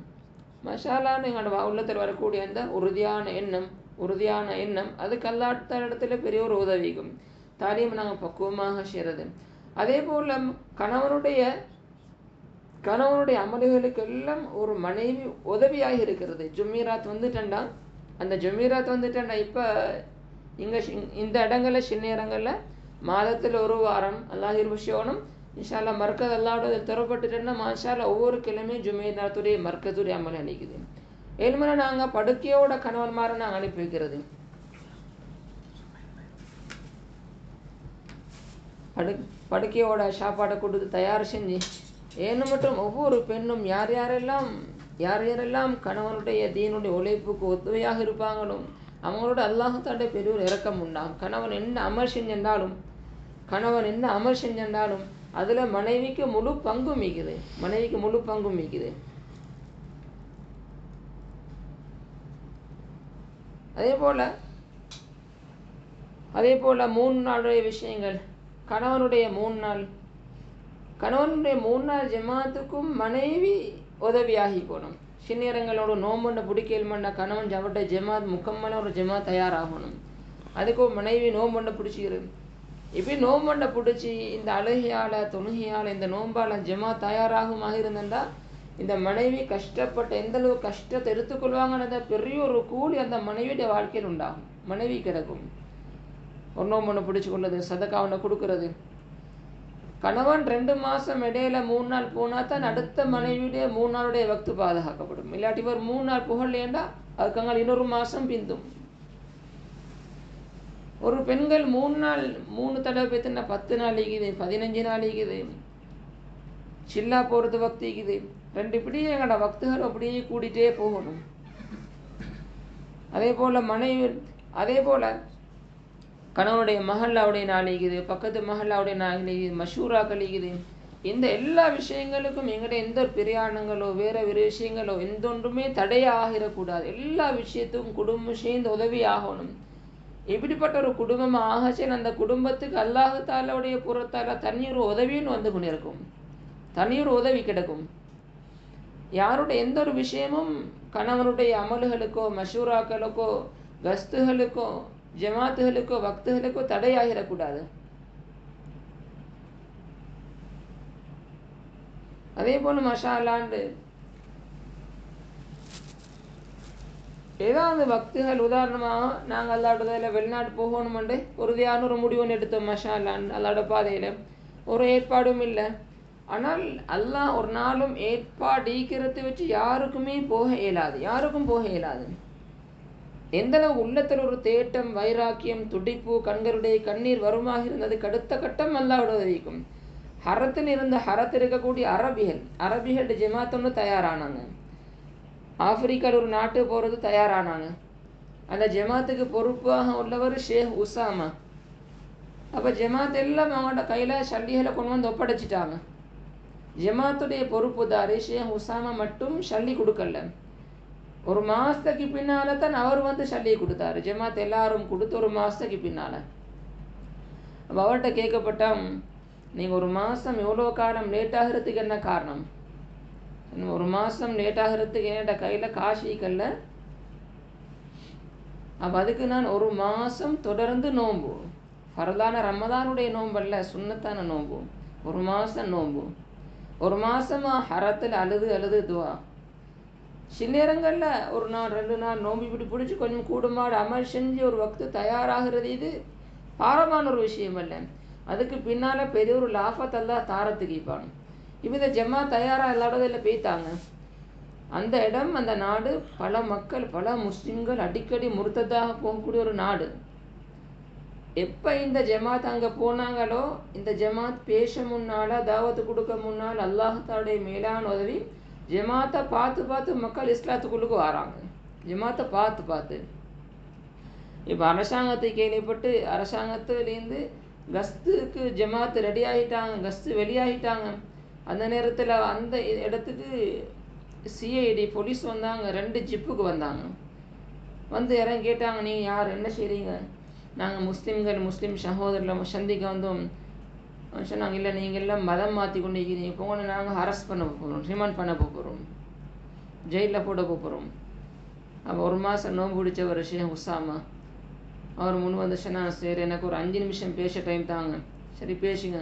மஷாலான்னு எங்களோட உள்ளத்தில் வரக்கூடிய அந்த உறுதியான எண்ணம் அதுக்கு அல்லாஹ் இடத்துல பெரிய ஒரு உதவிக்கும். தாலீம் நாங்கள் பக்குவமாக செய்கிறது. அதே போல் கணவனுடைய அமல்களுக்கு எல்லாம் ஒரு மனைவி உதவியாக இருக்கிறது. ஜுமீராத் வந்துட்டா அந்த ஜுமீராத் வந்துட்டா இப்போ இங்கே இந்த இடங்களில் சின்ன இடங்களில் மாதத்தில் ஒரு வாரம் அல்லாஹ் விஷயோனும் இன்ஷா அல்லாஹ் மர்க்கஸ் அல்லாஹ்வோட திறப்பட்டுட்டேன்னா மாஷால்லா ஒவ்வொரு கிழமையும் ஜுமீராத்துடைய மர்க்கத்துடைய அமல் அளிக்குது. ஏழுமனை நாங்கள் படுக்கையோட கணவன்மாரை நாங்கள் அனுப்பி வைக்கிறது. படுக்கையோட சாப்பாடை கொடுத்து தயார் செஞ்சு ஏன்னு மட்டும் ஒவ்வொரு பெண்ணும் யார் யாரெல்லாம் யார் யாரெல்லாம் கணவனுடைய தீனுடைய உழைப்புக்கு ஒத்துழையாக இருப்பாங்களோ அவங்களோட அல்லாஹ்வுடைய பெரிய இரக்கம் உண்டாகும். கணவன் என்ன அமல் செஞ்சாலும் அதில் மனைவிக்கு முழு பங்கும் மீக்குது. அதே போல் 3 நாளுடைய விஷயங்கள். கணவனுடைய 3 நாள் ஜமாத்துக்கும் மனைவி உதவியாகி போகணும். சின்னரங்களோட நோம்பண்ட பிடிக்கல் பண்ண கணவன் அவருடைய ஜமாத் முக்கம்மன ஒரு ஜமாத் தயாராகணும். அதுக்கும் மனைவி நோம்பண்ட பிடிச்சிக்கிறது. இப்படி நோம்பண்ட பிடிச்சி இந்த அழுகையால் தொழுகையால் இந்த நோம்பால் ஜமாத் தயாராகுமாக இருந்தா இந்த மனைவி கஷ்டப்பட்ட எந்த அளவு கஷ்டத்தை எடுத்துக்கொள்வாங்கன்றத பெரிய ஒரு கூலி அந்த மனைவியுடைய வாழ்க்கையில் உண்டாகும். மனைவி கிடக்கும். ஒரு நோம்பண்ணை பிடிச்சி கொண்டது, சதக்காவனை கொடுக்கறது. கணவன் 2 மாதம் இடையில 3 நாள் போனா தான் அடுத்த மனைவியுடைய 3 நாளுடைய வக்து பாதுகாக்கப்படும். இல்லாட்டி ஒரு 3 நாள் புகழேண்டா அதுக்காக இன்னொரு மாதம் பிந்தும். ஒரு பெண்கள் 3 தடவை பேத்துனா 10 நாள் ஈகுது, 15 நாள் ஈகுது, சில்லா போகிறது வக்து ஈகுது. 2 இப்படியே எங்களோட வக்துகள் அப்படியே கூட்டிகிட்டே போகணும். அதே போல் கணவனுடைய மஹல்லாவுடைய நாளிக்குது, பக்கத்து மஹல்லாவுடைய நாளிக்குது, மஷூராக்கள் ஈகுது. இந்த எல்லா விஷயங்களுக்கும் எங்களுடைய எந்த ஒரு பிரயாணங்களோ வேற விஷயங்களோ எந்த ஒன்றுமே தடையாகிடக்கூடாது. எல்லா விஷயத்துக்கும் குடும்பம் சேர்ந்து உதவி ஆகணும். இப்படிப்பட்ட ஒரு குடும்பம் ஆகச்சேன் அந்த குடும்பத்துக்கு அல்லாஹ் தாலாவுடைய புறத்தால தனியொரு உதவின்னு வந்து கொண்டிருக்கும். தனியொரு உதவி கிடைக்கும். யாருடைய எந்த ஒரு விஷயமும் கணவனுடைய அமல்களுக்கோ மஷூராக்களுக்கோ கஸ்துகளுக்கோ ஜமாத்துகளுக்கோ வக்துகளுக்கோ தடையாகிடக்கூடாது. அதே போல மஷா அல்லாண்டு ஏதாவது வக்துகள் உதாரணமாக நாங்கள் அல்லாடுதில் வெளிநாட்டு போகணுமெண்டு உறுதியான ஒரு முடிவு எடுத்தோம். மஷா அல்லாண்டு அல்லாட பாதையில் ஒரு ஏற்பாடும் இல்லை. ஆனால் அல்லாஹ் ஒரு நாளும் ஏற்பாடு ஈக்கிறத வச்சு யாருக்கும் போக இயலாது. எந்த அளவு உள்ளத்தில் ஒரு தேட்டம் வைராக்கியம் துடிப்பு கண்களுடைய கண்ணீர் வருமாக இருந்ததுக்கு அடுத்த கட்டம் அல்லாஹ்வோட உதவிக்கும். ஹரத்தில் இருக்கக்கூடிய அரபிகள் ஜமாத் ஒன்று தயாரானாங்க. ஆப்பிரிக்காவில் ஒரு நாட்டு போகிறது தயாரானாங்க. அந்த ஜமாத்துக்கு பொறுப்பாக உள்ளவர் ஷேக் உசாமா. அப்போ ஜமாத் எல்லாம் அவங்களோட கையில் சல்லிகளை கொண்டு வந்து ஒப்படைச்சிட்டாங்க. ஜமாத்துடைய பொறுப்புதாரி ஷேக் உசாமா மட்டும் சல்லி கொடுக்கல. ஒரு மாதத்துக்கு பின்னால் தான் அவர் வந்து சல்லியை கொடுத்தாரு. ஜமாத் எல்லாரும் கொடுத்து ஒரு மாதத்துக்கு பின்னால். அப்போ அவர்கிட்ட கேட்கப்பட்டா, நீங்கள் ஒரு மாதம் எவ்வளோ காலம் லேட்டாகிறதுக்கு என்ன காரணம்? ஒரு மாதம் லேட்டாகிறதுக்கு என்கிட்ட கையில் காசிக்கல்ல. அப்போ அதுக்கு நான் ஒரு மாதம் தொடர்ந்து நோம்பு, ஃபர்லான ரமதானுடைய நோம்பல்ல, சுன்னத்தான நோம்பு, ஒரு மாதம் நோம்பு, ஒரு மாதமாக ஹரத்தில் அழுது துவா. சில நேரங்களில் ஒரு நாள் 2 நாள் நோம்பு இப்படி பிடிச்சி கொஞ்சம் கூடுமாடு அமல் செஞ்சு ஒரு வக்து தயாராகிறது இது பாரமான ஒரு விஷயம் அல்ல. அதுக்கு பின்னால் பெரிய ஒரு லாஃபத் அல்லாஹ் தாரத்துக்கு இப்பாங்க. இப்போ இந்த ஜமாத் தயாராக எல்லாடதில் போய்த்தாங்க. அந்த இடம் அந்த நாடு பல மக்கள் பல முஸ்லிம்கள் அடிக்கடி முர்த்ததாக போகக்கூடிய ஒரு நாடு. எப்போ இந்த ஜமாத் அங்கே போனாங்களோ இந்த ஜமாத் பேச முன்னால் தாவத்து கொடுக்க முன்னால் அல்லாஹ்வுடைய மேலான உதவி ஜமாத்தை பார்த்து மக்கள் இஸ்லாத்துக்குள்ளுக்கு வராங்க. ஜமாத்தை பார்த்து இப்போ அரசாங்கத்தை கேள்விப்பட்டு அரசாங்கத்துலேருந்து கஸ்துக்கு ஜமாத்து ரெடி ஆகிட்டாங்க, கஸ்து வெளியாகிட்டாங்க. அந்த நேரத்தில் அந்த இடத்துக்கு சிஐடி போலீஸ் வந்தாங்க. 2 ஜிப்புக்கு வந்தாங்க. வந்து இறங்கி கேட்டாங்க, நீங்கள் யார், என்ன செய்கிறீங்க? நாங்கள் முஸ்லீம் சகோதரில் சந்திக்க வந்தோம். சொன்னாங்க, இல்லை நீங்கள் எல்லாம் மதம் மாற்றி கொண்டு இருக்கிறீங்க, போன நாங்கள் அரெஸ்ட் பண்ண போகிறோம், ரிமாண்ட் பண்ண போகிறோம், ஜெயிலில் போட போகிறோம். அப்போ ஒரு மாதம் நோம்பு பிடிச்சவர் ஷேக் உசாமா அவர் முன் வந்து சொன்னாங்க, சரி எனக்கு ஒரு 5 நிமிஷம் பேச டைம் தாங்க. சரி பேசுங்க.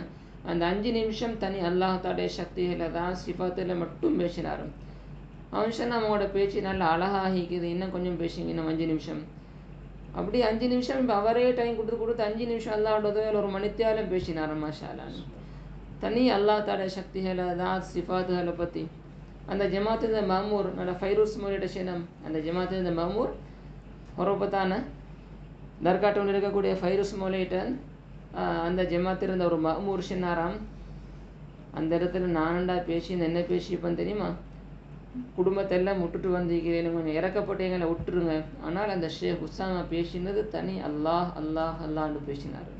அந்த 5 நிமிஷம் தனி அல்லாஹ்வுடைய சக்திகளை தான் சிஃபாத்தில் மட்டும் பேசினார். அவன் சொன்னால் அவங்களோட பேச்சு நல்லா அழகாகிக்குது, இன்னும் கொஞ்சம் பேசுங்க, இன்னும் 5 நிமிஷம். அப்படி 5 நிமிஷம் இப்போ அவரே டைம் கொடுத்து 5 நிமிஷம் அல்லாஹ்வுடைய ஒரு மணித்தியாலும் பேசினார். மாஷா அல்லாஹ். தனி அல்லாஹ்வுடைய சக்திகளை தான் சிஃபாத்துகளை பற்றி அந்த ஜமாத்து மஹமூர் நல்ல ஃபைரூஸ் மோலிட்ட சேனம். அந்த ஜமாத்து மஹமூர் ஹொரோபத்தான தர்காட்டோன்னு இருக்கக்கூடிய ஃபைரூஸ் மோலிட்ட அந்த ஜமாத்தில் இருந்த ஒரு மஹமூர் சின்னாராம். அந்த இடத்துல நானண்டா பேசி என்ன பேசிப்பேன் தெரியுமா? குடும்பத்தை எல்லாம் விட்டுட்டு வந்திருக்கிறேன், கொஞ்சம் இறக்கப்பட்டு எங்களை விட்டுருங்க. ஆனால் அந்த ஷேக் உசாமா பேசினது தனி, அல்லாஹ் அல்லாஹ் அல்லான்னு பேசினார்.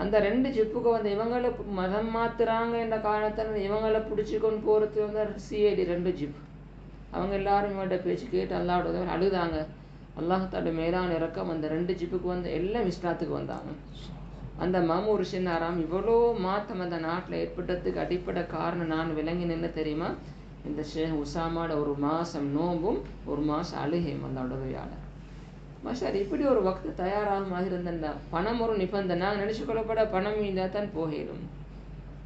அந்த 2 ஜிப்புக்கு வந்து இவங்களை மதம் மாத்துறாங்க என்ற காரணத்தால் இவங்களை பிடிச்சிக்கொண்டு போகிறது வந்து சிஐடி 2 ஜிப். அவங்க எல்லாரும் இவங்கள்ட்ட பேச்சு கேட்டு அல்லாஹ்வோட அழுதாங்க. அல்லாஹ்வோட மேலான இறக்கம் அந்த 2 ஜிப்புக்கு வந்து எல்லாம் இஸ்லாத்துக்கு வந்தாங்க. அந்த மாமூர் சின்னாராம் இவ்வளோ மாற்றம் அந்த நாட்டில் ஏற்பட்டதுக்கு அடிப்படை காரணம் நான் விளங்கினேன்னு தெரியுமா? இந்த ஷேக் உசாமாட 1 மாதம் நோம்பும் 1 மாதம் அழுகையும் அந்த உதவியாளர். மாஷார் இப்படி ஒரு வக்து தயாராக இருந்தேன்டா. பணம் ஒரு நிபந்தனை, நாங்கள் நினச்சி கொள்ளப்பட பணம் இருந்தால் தான் போகிடும்.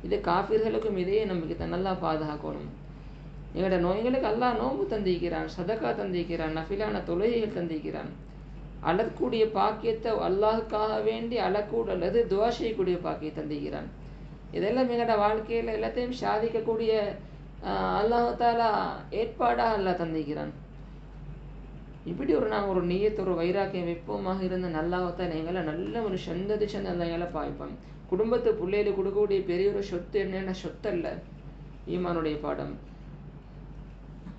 இது காஃபிர்களுக்கும் இதே நம்பிக்கை தான், நல்லா பாதுகாக்கணும். எங்களோட நோய்களுக்கு அல்லாஹ் நோம்பு தந்திக்கிறான், சதக்கா தந்திக்கிறான், நஃபிலான தொழுகைகள் தந்திக்கிறான். அழக்கூடிய பாக்கியத்தை அல்லாஹுக்காக வேண்டி அழக்கூட அல்லது துவா செய்யக்கூடிய பாக்கியத்தை தந்திக்கிறான். இதெல்லாம் எங்களோட வாழ்க்கையில் எல்லாத்தையும் சாதிக்கக்கூடிய அல்லாஹ் தாலா ஏற்பாடாக அல்லாஹ் தந்திக்கிறான். இப்படி நாங்கள் ஒரு நீயத்து ஒரு வைராக்கியம் வெப்பமாக இருந்த நல்லாவத்தான் எங்களை நல்ல ஒரு சந்ததி சந்த எங்களை பாய்ப்பான். குடும்பத்து பிள்ளைகளுக்கு கொடுக்கக்கூடிய பெரிய ஒரு சொத்து என்னென்ன சொத்தல்ல, ஈமானுடைய பாடம்.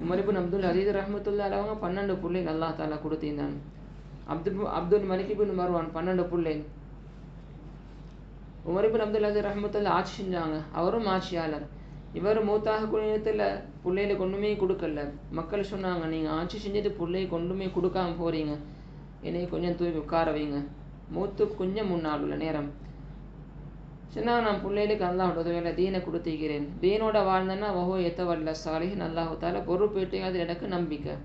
உமர் இப்னு அப்துல் அசீஸ் ரஹ்மத்துல்லாஹி அலைஹி அவங்க 12 பிள்ளைகள் அல்லாஹ் தாலா கொடுத்திருந்தான். அப்துல் மலிக் இப்னு மர்வான் 12 பிள்ளைகள். உமர் இப்னு அப்துல் அசீஸ் ரஹ்மத்துல்லாஹி ஆட்சி செஞ்சாங்க, அவரும் ஆட்சியாளர். இவர் மூத்தாக குடியத்தில் பிள்ளைகளுக்கு ஒன்றுமே கொடுக்கல. மக்கள் சொன்னாங்க, நீங்கள் ஆட்சி செஞ்சுட்டு பிள்ளையை கொண்டுமே கொடுக்காம போகிறீங்க, என்னையை கொஞ்சம் தூக்கி உட்கார வைங்க. மூத்து கொஞ்சம் முன்னால் உள்ள நேரம் சொன்னாங்க, நான் பிள்ளைகளுக்கு அல்லாஹ் உதவியில தீனை கொடுத்திருக்கிறேன், தீனோட வாழ்ந்தேன்னா ஓஹோ எத்தவல்ல சாலிஹின் அல்லாஹால பொறுப்பேற்று அது எனக்கு நம்பிக்கை.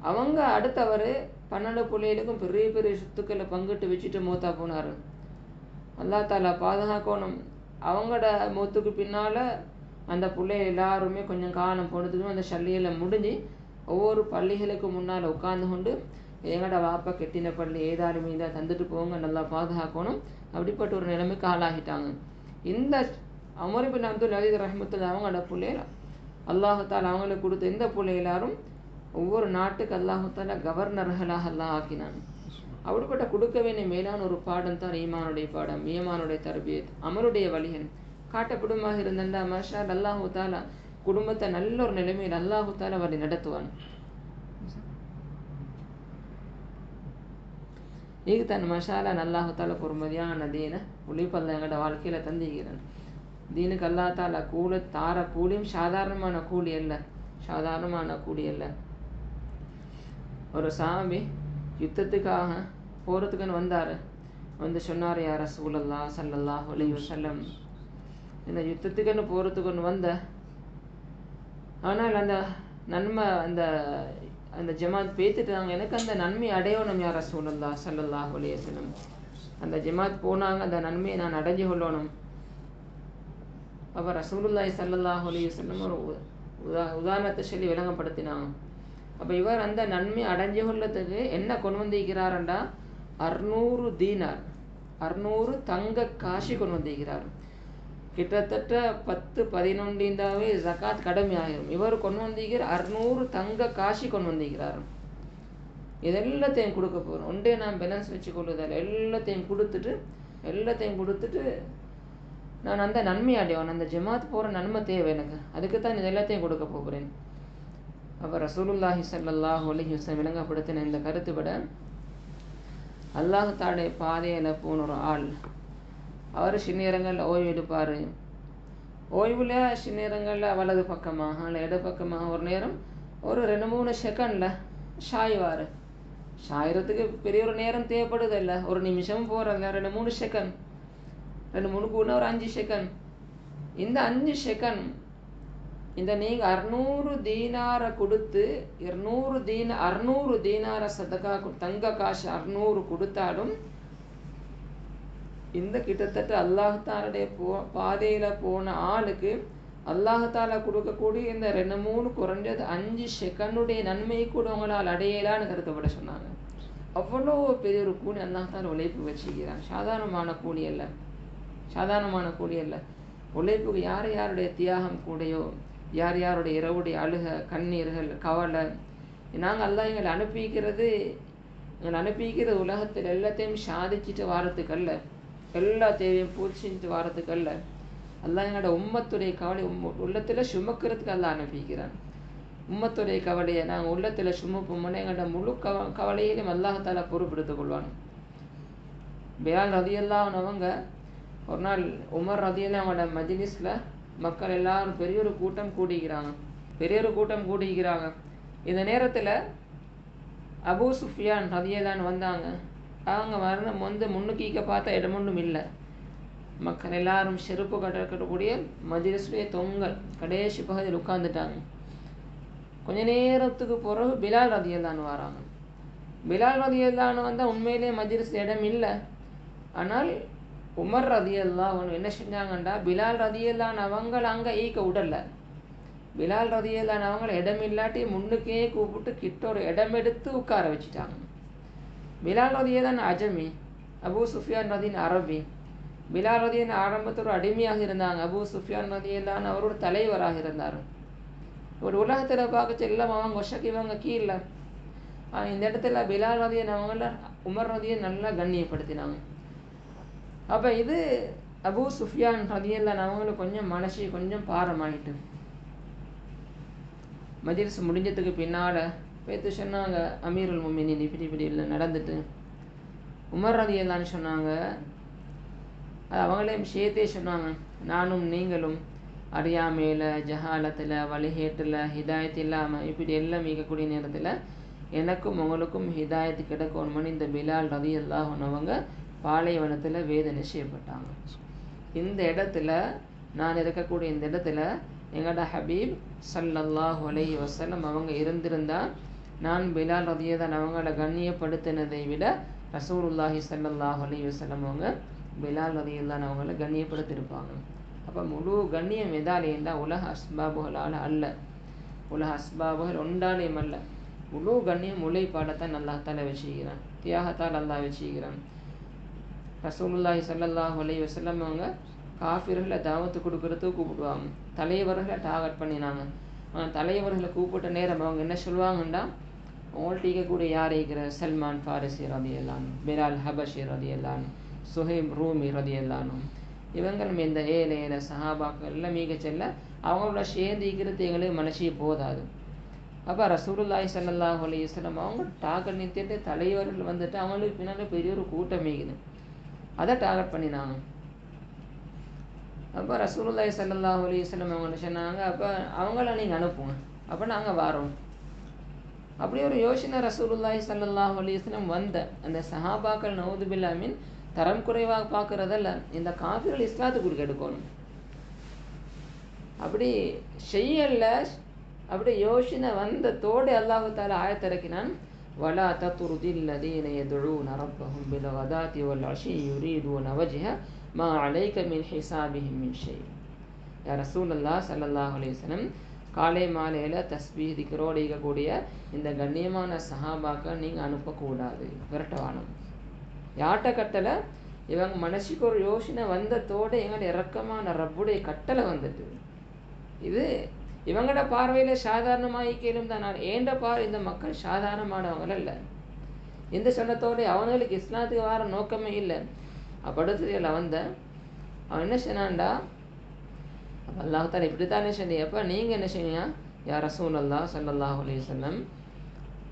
அவங்க அடுத்தவர் 12 பிள்ளைகளுக்கும் பெரிய பெரிய சொத்துக்களை பங்கிட்டு வச்சுட்டு மூத்தா போனார். அல்லாஹ் தாலா பாதுகாக்கணும். அவங்களோட மூத்துக்கு பின்னால் அந்த பிள்ளை எல்லாருமே கொஞ்சம் காலம் போனதுக்கும் அந்த சல்லியில் முடிஞ்சு ஒவ்வொரு பள்ளிகளுக்கு முன்னால் உட்கார்ந்து கொண்டு எங்களோட வாப்பா கெட்டின பள்ளி ஏதாருமே இதாக தந்துட்டு போங்க, நல்லா பாதுகாக்கணும், அப்படிப்பட்ட ஒரு நிலைமைக்கு ஆளாகிட்டாங்க. இந்த உமர் இப்னு அப்துல் அசீஸ் ரஹ்மத்துல்லாஹி அவங்களோட பிள்ளைகள் அல்லாஹால அவங்களுக்கு கொடுத்த இந்த பிள்ளை எல்லாரும் ஒவ்வொரு நாட்டுக்கு அல்லாஹால கவர்னர்களாக அல்லாஹ் ஆக்கினான். அப்படிப்பட்ட கொடுக்க வேண்டிய மேலான ஒரு பாடம் தான் ஈமானுடைய பாடம், ஈமானுடைய தர்பியத், அமருடைய வழிகள் காட்டப்படுமாக இருந்தண்டா மாஷா அல்லாஹு தாலா குடும்பத்தை நல்ல ஒரு நிலைமையில் அல்லாஹு தாலா அவரை நடத்துவான். ಈಗ ತನ್ನ ಮಶಾಲ ಅಲ್ಲಾಹು ತಾಲ பொறுமதியான தீன உழைப்பல்ல எங்களோட வாழ்க்கையில தந்திக்கிறான். தீனுக்கு அல்லா தாலா தார கூலியும் சாதாரணமான கூலி அல்ல, சாதாரணமான கூலி அல்ல. ஒரு சாமி யுத்தத்துக்காக போகிறதுக்குன்னு வந்தார். வந்து சொன்னார், யா ரசூலல்லாஹ் ஸல்லல்லாஹு அலைஹி வஸல்லம், இந்த யுத்தத்துக்குன்னு போகிறதுக்குன்னு வந்த, ஆனால் அந்த நன்மை அந்த ஜமாத் பேத்துட்டாங்க, எனக்கு அந்த நன்மை அடையணும் யா ரசூலல்லாஹ் ஸல்லல்லாஹு அலைஹி வஸல்லம். அந்த ஜமாத் போனாங்க, அந்த நன்மையை நான் அடைஞ்சு கொள்ளணும். அப்போ ரசூலுல்லாஹி ஸல்லல்லாஹு அலைஹி வஸல்லம் ஒரு உதாரணத்தை சொல்லி விளங்கப்படுத்தினாங்க. அப்போ இவர் அந்த நன்மை அடைஞ்சு கொள்ளத்துக்கு என்ன கொண்டு வந்திருக்கிறாருண்டா 600 தீனார், 600 தங்க காசு கொண்டு வந்திருக்கிறார். கிட்டத்தட்ட 10-11 ஜகாத் கடமை ஆகிரும். இவர் கொண்டு வந்திருக்கிற 600 தங்க காசு கொண்டு வந்திருக்கிறார். இதெல்லாத்தையும் கொடுக்க போகிறோம். ஒன்றே நான் பேலன்ஸ் வச்சு கொள்ளுதல், எல்லாத்தையும் கொடுத்துட்டு நான் அந்த நன்மை அடைவேன், அந்த ஜமாத் போகிற நன்மை தேவை எனக்கு, அதுக்கு தான் இது எல்லாத்தையும் கொடுக்க போகிறேன். அப்போ ரசூலுல்லாஹி ஸல்லல்லாஹு அலைஹி வஸல்லம் விளங்கப்படுத்தின இந்த கருத்து விட அல்லாஹ்வுடைய பாதையில் போன ஒரு ஆள், அவர் சில நேரங்களில் ஓய்வு எடுப்பார். ஓய்வில் சில நேரங்களில் வலது பக்கமாக இல்லை இட பக்கமாக ஒரு நேரம் ஒரு 2-3 செகண்டில் சாய்வார். சாயறதுக்கு பெரிய ஒரு நேரம் தேவைப்படுது இல்லை, ஒரு நிமிஷம் போகிறதில்ல, 2-3 செகண்ட், 2-3 கூட ஒரு 5 செகண்ட். இந்த 5 செகண்ட் இந்த நீங்கள் 600 தீனாரை கொடுத்து 600 தீனாரை சதகா தங்க காசு 600 கொடுத்தாலும் இந்த கிட்டத்தட்ட அல்லாஹ்தாலுடைய பாதையில் போன ஆளுக்கு அல்லாஹ்தாலா கொடுக்கக்கூடிய இந்த 2-3 குறைஞ்சது 5 செகண்டுடைய நன்மையை கூட உங்களால் அடையலான்னு கருத்தப்பட சொன்னாங்க. அவ்வளோ பெரிய ஒரு கூலி அல்லாஹ்தாலா உழைப்பு வச்சுக்கிறான். சாதாரணமான கூலி அல்ல, சாதாரணமான கூலி அல்ல. உழைப்புக்கு யார் யாருடைய தியாகம் கூடையோ, யார் யாருடைய இரவுடைய அழுக கண்ணீர்கள் கவலை, நாங்கள் அல்லாஹ் எங்களை அனுப்பிக்கிறது உலகத்தில் எல்லாத்தையும் சாதிச்சுட்டு வாரத்துக்கு அல்ல, எல்லா தேவையும் பூச்சிட்டு வாரத்துக்கு அல்ல. அல்லாஹ் எங்களோட உம்மத்துடைய கவலை உள்ளத்தில் சுமக்கிறதுக்கு அல்லாஹ் அனுப்பிக்கிறான். உம்மத்துடைய கவலையை நாங்கள் உள்ளத்தில் சுமப்போம்னா எங்களோட முழு கவலையிலும் அல்லாஹால பொறுப்பெடுத்துக் கொள்வான். பிலால் ரதியல்லாஹு அவங்க ஒரு நாள் உமர் ரதியல்லாஹு அவங்களோட மஜ்லிஸ்ல மக்கள் எல்லாரும் பெரிய ஒரு கூட்டம் கூடிக்கிறாங்க. இந்த நேரத்தில் அபூ சுஃபியான் ரதியல்லாஹு வந்தாங்க. அவங்க முன்னுக்கீக்க பார்த்தா இடம் ஒன்றும் இல்லை. மக்கள் எல்லாரும் செருப்பு கட்டக்கூடிய மஜ்லிஸ்லேயே தொங்கல் கடைசி பகுதியில் உட்கார்ந்துட்டாங்க. கொஞ்ச நேரத்துக்கு பிறகு பிலால் ரதியல்லாஹு வராங்க. பிலால் ரதியல்லாஹு வந்தால் உண்மையிலேயே மஜ்லிஸ் இடம் இல்லை. ஆனால் உமர் ரதியல்லாஹு என்ன செஞ்சாங்கண்டா பிலால் ரதியல்லாஹு அவங்கள அங்கே ஈக்க விடலை. பிலால் ரதியல்லாஹு அவங்கள இடம் இல்லாட்டி முன்னுக்கே கூப்பிட்டு கிட்ட ஒரு இடம் எடுத்து உட்கார வச்சுட்டாங்க. பிலால் ரதியல்லாஹு அஜமி, அபூ சுஃபியான் ரதின் அரபி. பிலால் ரதியல்லாஹு ஆரம்பத்தில் ஒரு அடிமையாக இருந்தாங்க. அபூ சுஃபியான் ரதியல்லாஹு அவரோட தலைவராக இருந்தார். ஒரு உலகத்தில் பார்க்க செல்லம் அவங்க ஒஷக்கு இவங்க கீழே. இந்த இடத்துல பிலால் ரதியல்லாஹு அவங்கள உமர் ரதியல்லாஹு நல்லா கண்ணியப்படுத்தினாங்க. அப்போ இது அபூ சுஃபியான் ரதியல்லாஹு அவங்களுக்கு கொஞ்சம் மனசு கொஞ்சம் பாரமாயிட்டு மஜ்லிஸ் முடிஞ்சதுக்கு பின்னால் பேத்து சொன்னாங்க, அமீருல் முஃமினீன் இப்படி இல்லை நடந்துட்டு. உமர் ரதியல்லாஹு சொன்னாங்க, அது அவங்களையும் சேர்த்தே சொன்னாங்க, நானும் நீங்களும் அறியாமையில் ஜஹாலத்தில் வழிகேட்டில் ஹிதாயத்து இல்லாமல் இப்படி எல்லாம் மீக்கக்கூடிய நேரத்தில் எனக்கும் உங்களுக்கும் ஹிதாயத்து கிடைக்கணும்னு இந்த பிலால் ரதியல்லாஹு அவங்க பாலைவனத்தில் வேதனை செய்யப்பட்டாங்க. இந்த இடத்துல நான் இருக்கக்கூடிய இந்த இடத்துல எங்களோட ஹபீப் ஸல்லல்லாஹு அலைஹி வஸல்லம் அவங்க இருந்திருந்தால் நான் பிலால் ரதியல்லாஹு அவங்கள கண்ணியப்படுத்தினதை விட ரசூலுல்லாஹி ஸல்லல்லாஹு அலைஹி வஸல்லம் அவங்க பிலால் ரதியல்லாஹு அவங்கள கண்ணியப்படுத்தியிருப்பாங்க. அப்போ முழு கண்ணியம் எதாலேண்டா உலக அஸ்பாபுகளால் அல்ல, உலக அஸ்பாபுகள் ஒன்றாலேயும் அல்ல. முழு கண்ணியம் உழைப்பாடத்தான் அல்லாஹ்தால வச்சுக்கிறான், தியாகத்தால் அல்லாஹ் வச்சுக்கிறான். ரசூலுல்லாஹி ஸல்லல்லாஹு அலைஹி வஸல்லம் அவங்க காஃபிர்களை தாவத்து கொடுக்கறதுக்கு கூப்பிடுவாங்க. தலைவர்களை டார்கெட் பண்ணினாங்க. தலைவர்களை கூப்பிட்ட நேரம் அவங்க என்ன சொல்லுவாங்கன்னா, உங்கள்கிட்ட இருக்கக்கூடிய யார் இருக்கிற சல்மான் ஃபாரிசி ரதியல்லாஹு, பிலால் ஹபஷி ரதியல்லாஹு, சுஹைப் ரூமி ரதியல்லாஹு, இவங்களும் இந்த ஏழை சஹாபாக்கள் எல்லாம் மீக செல்ல அவங்களோட சேர்ந்து இருக்கிறது எங்களுக்கு மனசே போதாது. அப்போ ரசூலுல்லாஹி ஸல்லல்லாஹு அலைஹி வஸல்லம் அவங்க டார்கெட் நிறுத்திட்டு தலைவர்கள் வந்துட்டு அவங்களுக்கு பின்னால் பெரிய ஒரு கூட்டம் மீகுது, அதை டார்கெட் பண்ணினாங்க. அப்போ ரசூலுல்லாஹி ஸல்லல்லாஹு அலைஹி வஸல்லம் அவங்க சொன்னாங்க, அப்போ அவங்கள நீங்கள் அனுப்புங்க, அப்போ நாங்கள் வாரோம். அப்படி ஒரு யோசனை ரசூலுல்லாஹி ஸல்லல்லாஹு அலைஹி வஸல்லம் வந்த அந்த சஹாபாக்கள் நவுது பில்லாமின் தரம் குறைவாக பார்க்குறதல்ல, இந்த காஃபிர்கள் இஸ்லாத்துக்கு எடுக்கணும். அப்படி செய்யல, அப்படி யோசனை வந்ததோடு அல்லாஹு தஆலா ஆயத்திறக்கினான், வலா தத்ருதில்லதீன யதுஊன ரப்பஹும் பில்கதாத்தி வல்அஷி யுரீதுன வஜ்ஹ மா அலைக மின் ஹிசாபிஹிம் மின் ஷை. யா ரசூலுல்லாஹ் ஸல்லல்லாஹு அலைஹி வஸல்லம் காலை மாலையில் தஸ்பீஹ் திக்ரோடு இருக்கக்கூடிய இந்த கண்ணியமான சஹாபாக்கள் நீங்கள் அனுப்பக்கூடாது, விரட்டவானம். யார்கிட்ட கட்டளை? இவங்க மனசுக்கு ஒரு யோசனை வந்ததோடு எங்களோட இறக்கமான ரப்புடைய கட்டளை வந்துட்டு. இது இவங்களோட பார்வையில் சாதாரணமாக கேளும் தான். நான் ஏண்ட இந்த மக்கள் சாதாரணமானவங்க இல்லை. இந்த சொன்னத்தோடு அவங்களுக்கு இஸ்லாத்துக்கு வர நோக்கமே இல்லை. படுத்துறையில் அவன் என்ன சொன்னான்டா, அல்லாஹ் தாலா இப்படித்தானே சொன்னீங்க, அப்போ நீங்கள் என்ன செய்வீங்க? யா ரசூலல்லாஹ் ஸல்லல்லாஹு அலைஹி வஸல்லம்,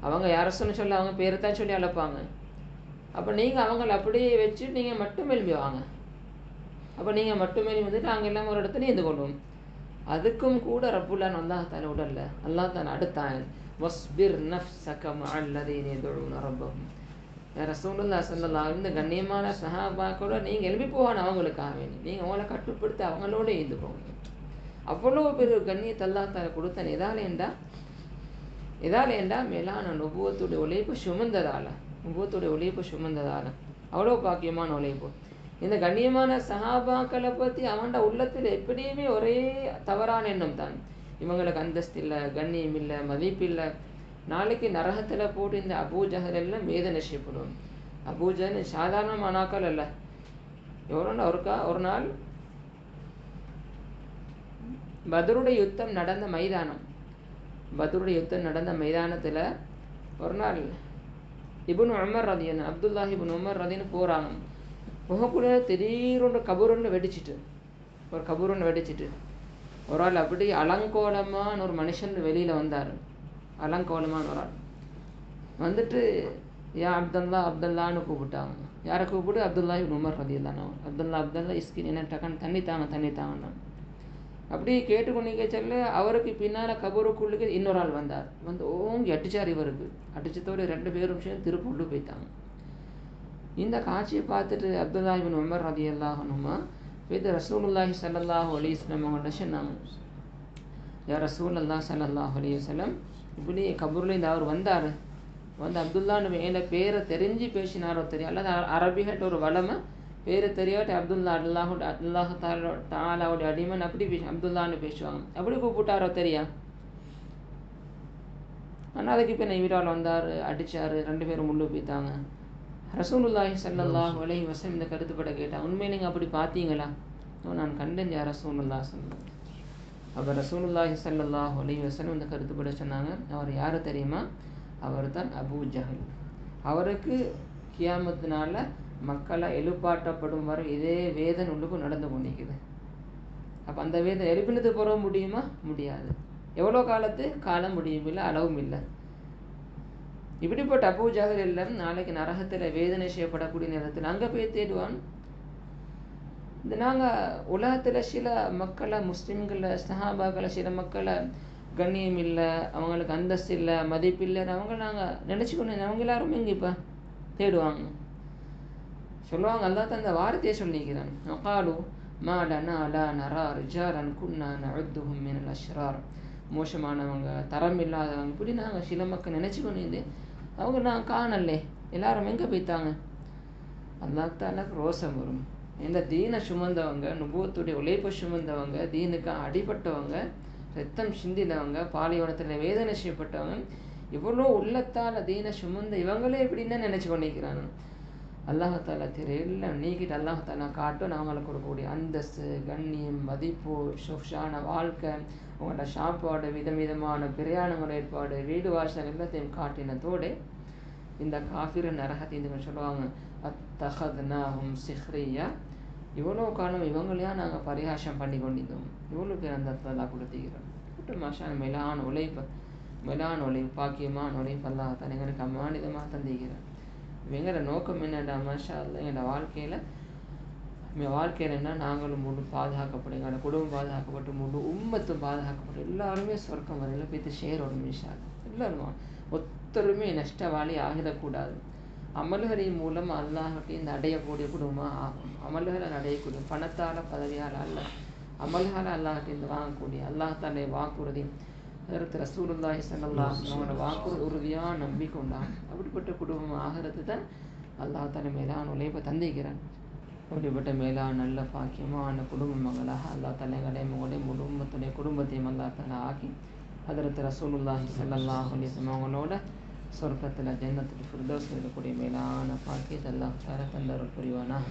அவங்க யார் ரசூல்னு சொல்ல அவங்க பேரை தான் சொல்லி அழைப்பாங்க. அப்போ நீங்கள் அவங்கள அப்படியே வச்சு நீங்கள் மட்டும் எழுப்பி வாங்க. அப்போ நீங்கள் மட்டும் எழுப்பி வந்துட்டு நாங்கள் எல்லாம் ஒரு இடத்துல இருந்து கொள்வோம். அதுக்கும் கூட ரப்புல்லான் அல்லாஹ் தாலா உடல்ல அல்லாஹ் தாலா அடுத்தான், வஸ்பிர் நஃப்ஸக மஅல்லதீன யதுஊன ரப்பஹும். ரசூலுல்லாஹ் ஸல்லல்லாஹு இந்த கண்ணியமான சஹாபாக்களோட நீங்கள் எழுப்பி போகணும், அவங்களுக்காக வேண்டி நீங்கள் அவங்கள கட்டுப்படுத்தி அவங்களோட இருந்து போங்க. அவ்வளோ பெரிய கண்ணியத்தை அல்லாஹ் தாலா கொடுத்தன். எதாலேண்டா மேலான நுபுவத்துடைய உழைப்பு சுமந்ததால அவ்வளோ பாக்கியமான உழைப்பு. இந்த கண்ணியமான சஹாபாக்களை பற்றி அவன்ட உள்ளத்தில் எப்படியுமே ஒரே தவறான எண்ணம் தான். இவங்களுக்கு அந்தஸ்து இல்லை, கண்ணியம் இல்லை, மதிப்பு இல்லை. நாளைக்கு நரகத்தில் போட்டு இந்த அபூஜஹல் எல்லாம் வேதனை செய்யப்படும். அபூஜஹல் சாதாரணமானாக்கள் அல்ல. எவரோன்னா ஒரு நாள் பத்ருடைய யுத்தம் நடந்த மைதானத்தில் ஒரு நாள் இப்னு உமர் ரலியல்லாஹு அப்துல்லாஹ் இப்னு உமர் ரலியல்லாஹு போகிறாங்க. போகக்கூடிய திடீர்னு கபூர்னு வெடிச்சிட்டு ஒரு கபூருன்னு வெடிச்சிட்டு ஒரு ஆள் அப்படி அலங்கோலமான ஒரு மனுஷன் வெளியில் வந்தார். அலங்கோலமான ஒரு ஆள் வந்துட்டு யா அப்துல்லான்னு கூப்பிட்டாங்க. யாரை கூப்பிட்டு? அப்துல்லா இப்னு உமர் ரலியல்லாஹு அன்ஹு. அப்துல்லா இஸ்கின் என்ன டக்கான்னு தண்ணி தாங்கன்னு அப்படி கேட்டுக்கொண்டே சொல்ல அவருக்கு பின்னால் கபூருக்குள்ளுக்கு இன்னொரு ஆள் வந்தார். வந்து ஓங்கி அடிச்சார். இவருக்கு அடிச்சதோடு 2 பேரும் திருப்பி உள்ளே போய்த்தாங்க. இந்த காட்சியை பார்த்துட்டு அப்துல்லா இப்னு உமர் ரலியல்லாஹு அன்ஹுமா போய்ட்டு ரசூலுல்லாஹி ஸல்லல்லாஹு அலைஹி வஸல்லம் அவங்கள்ட்ட சொன்னாங்க, யா ரசூலல்லாஹ் ஸல்லல்லாஹு அலைஹி வஸல்லம், இப்படி கபூரில் இந்த அவர் வந்தார், வந்து அப்துல்லான்னு என் பேரை தெரிஞ்சு பேசினாரோ தெரியும், அல்லது அரபிகிட்ட ஒரு வளமை பேரை தெரியாட்டி அல்லாஹு தாலாவுடைய அடிமன் அப்படி அப்துல்லான்னு பேசுவாங்க. அப்படி கூப்பிட்டாரோ தெரியா. ஆனால் அதுக்கு இப்போ இவரால் வந்தார், அடித்தார், 2 பேரும் முள்ளு போய்த்தாங்க. ரசூலுல்லாஹி ஸல்லல்லாஹு அலைஹி வஸல்லம் இந்த கருத்துப்பட கேட்டாங்க, உண்மையை நீங்கள் அப்படி பார்த்தீங்களா? நான் கண்டேன் யா ரசூலுல்லாஹ் சொன்னாங்க. அப்போ ரசூலுல்லாஹி ஸல்லல்லாஹு அலைஹி வஸல்லம் இந்த கருத்துப்பட சொன்னாங்க, அவர் யார் தெரியுமா? அவர் தான் அபூ ஜஹல். அவருக்கு கியாமத்தினால மக்களை எழுப்பாட்டப்படும் வரை இதே வேதனை உள்ளுக்கும் நடந்து கொண்டிருக்குது. அப்போ அந்த வேதனை எழுப்பினது போக முடியுமா? முடியாது. எவ்வளோ காலம் முடியும் இல்லை, அளவும் இல்லை. இப்படிப்பட்ட அபூ ஜஹல் எல்லாம் நாளைக்கு நரகத்தில் வேதனை செய்யப்படக்கூடிய நேரத்தில் அங்கே போய் தேடுவான். இந்த நாங்கள் உலகத்தில் சில மக்களை, முஸ்லீம்களை, சஹாபாக்களை, சில மக்களை கண்ணியம் இல்லை, அவங்களுக்கு அந்தஸ்து இல்லை, மதிப்பு இல்லைன்னு அவங்க நாங்கள் நினச்சிக்கொண்டு அவங்க எல்லாரும் இங்கே இப்போ தேடுவாங்க. சொல்லுவாங்க, அல்லா தான் அந்த வார்த்தையை சொல்லிக்கிறான், அகாலு மா லனா லா நரா ரிஜாலன் குன்னா நஉத்துஹும் மினல் அஷ்ரார். மோசமானவங்க, தரம் இல்லாதவங்க, இப்படி நாங்கள் சில மக்கள் நினச்சிக்கொண்டு அவங்க நான் காணலே, எல்லாரும் எங்கே போய்த்தாங்க? அல்லாஹ் தாலாக்கு ரோசம் வரும். இந்த தீனை சுமந்தவங்க, நுபுவத்துடைய உழைப்பை சுமந்தவங்க, தீனுக்கு அடிபட்டவங்க, ரத்தம் சிந்தினவங்க, பாலைவனத்தில் வேதனை செய்யப்பட்டவங்க, இவ்வளோ உள்ளத்தால் தீனை சுமந்த இவங்களே இப்படின்னு நினச்சி கொண்டிருக்கிறாங்க. அல்லாஹாலா தெரியல நீக்கிட்டு அல்லாஹாலா காட்டும் நாங்களுக்கு கொடுக்கக்கூடிய அந்தஸ்து, கண்ணியம், மதிப்பு, சொஃப்ஷான வாழ்க்கை, உங்களோட சாப்பாடு, விதவிதமான பிரயாணங்கள் ஏற்பாடு, வீடு வாசல் எல்லாத்தையும் காட்டினதோடு இந்த காஃபிர நரகத்தை சொல்லுவாங்க, அத்தஹத்னாஹும் சிஹ்ரியா. இவ்வளோ காலம் இவங்களையா நாங்கள் பரிகாசம் பண்ணி கொண்டிருந்தோம். இவ்வளோ பேர் அந்த இடத்துல கொடுத்துக்கிறோம். கூட்டு மாஷான மேலான உழைப்பு, பாக்கியமான உழைப்பு அல்லாஹ் எங்களுக்கு அம்மானிதமாக தந்திக்கிறேன். எங்களோட நோக்கம் என்னடா மாஷா அல்லா, எங்களோட வாழ்க்கையில் என்ன, நாங்களும் முழு பாதுகாக்கப்படும், எங்களோட குடும்பம் பாதுகாக்கப்பட்டு, முழு உம்மத்தும் பாதுகாக்கப்பட்டு, எல்லாருமே சொர்க்கம் வரையில் போய்த்து சேரோட மிஷா எல்லாரும் ஒத்தருமே நஷ்டவாளி ஆகிடக்கூடாது. அமல்களின் மூலம் அல்லாஹ்கிட்ட இந்த அடையக்கூடிய குடும்பமாக ஆகும். அமல்களை அடையக்கூடிய பணத்தால், பதவியால் அல்ல, அமல்களை அல்லாஹ்கிட்ட இந்த வாங்கக்கூடிய அல்லாஹ் தாலே வாக்குறுதி. அதற்கு ரசூலுல்லாஹி ஸல்லல்லாஹு அலைஹி வஸல்லம் வாக்குறுதி உறுதியாக நம்பிக்கொண்டான். அப்படிப்பட்ட குடும்பம் ஆகிறது தான் அல்லாஹ் தாலே மேலான உழைப்பை தந்திக்கிறான். அப்படிப்பட்ட மேலான நல்ல பாக்கியமான குடும்ப மகளாக அல்லாஹ் தாலே எங்களுடைய குடும்பத்துடைய குடும்பத்தையும் அல்லாஹ் தாலே ஆக்கி அதற்கு ரசூலுல்லாஹி ஸல்லல்லாஹு அலைஹி வஸல்லம் அவங்களோட சொர்க்கத்தில் ஜன்னத்துல் ஃபிர்தௌஸ் இருக்கக்கூடிய மேலான பாக்கியத்தை அல்லாஹ் தாலே தந்தருள் புரிவானாக.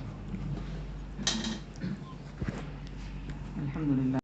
அல்ஹம்துலில்லாஹ்.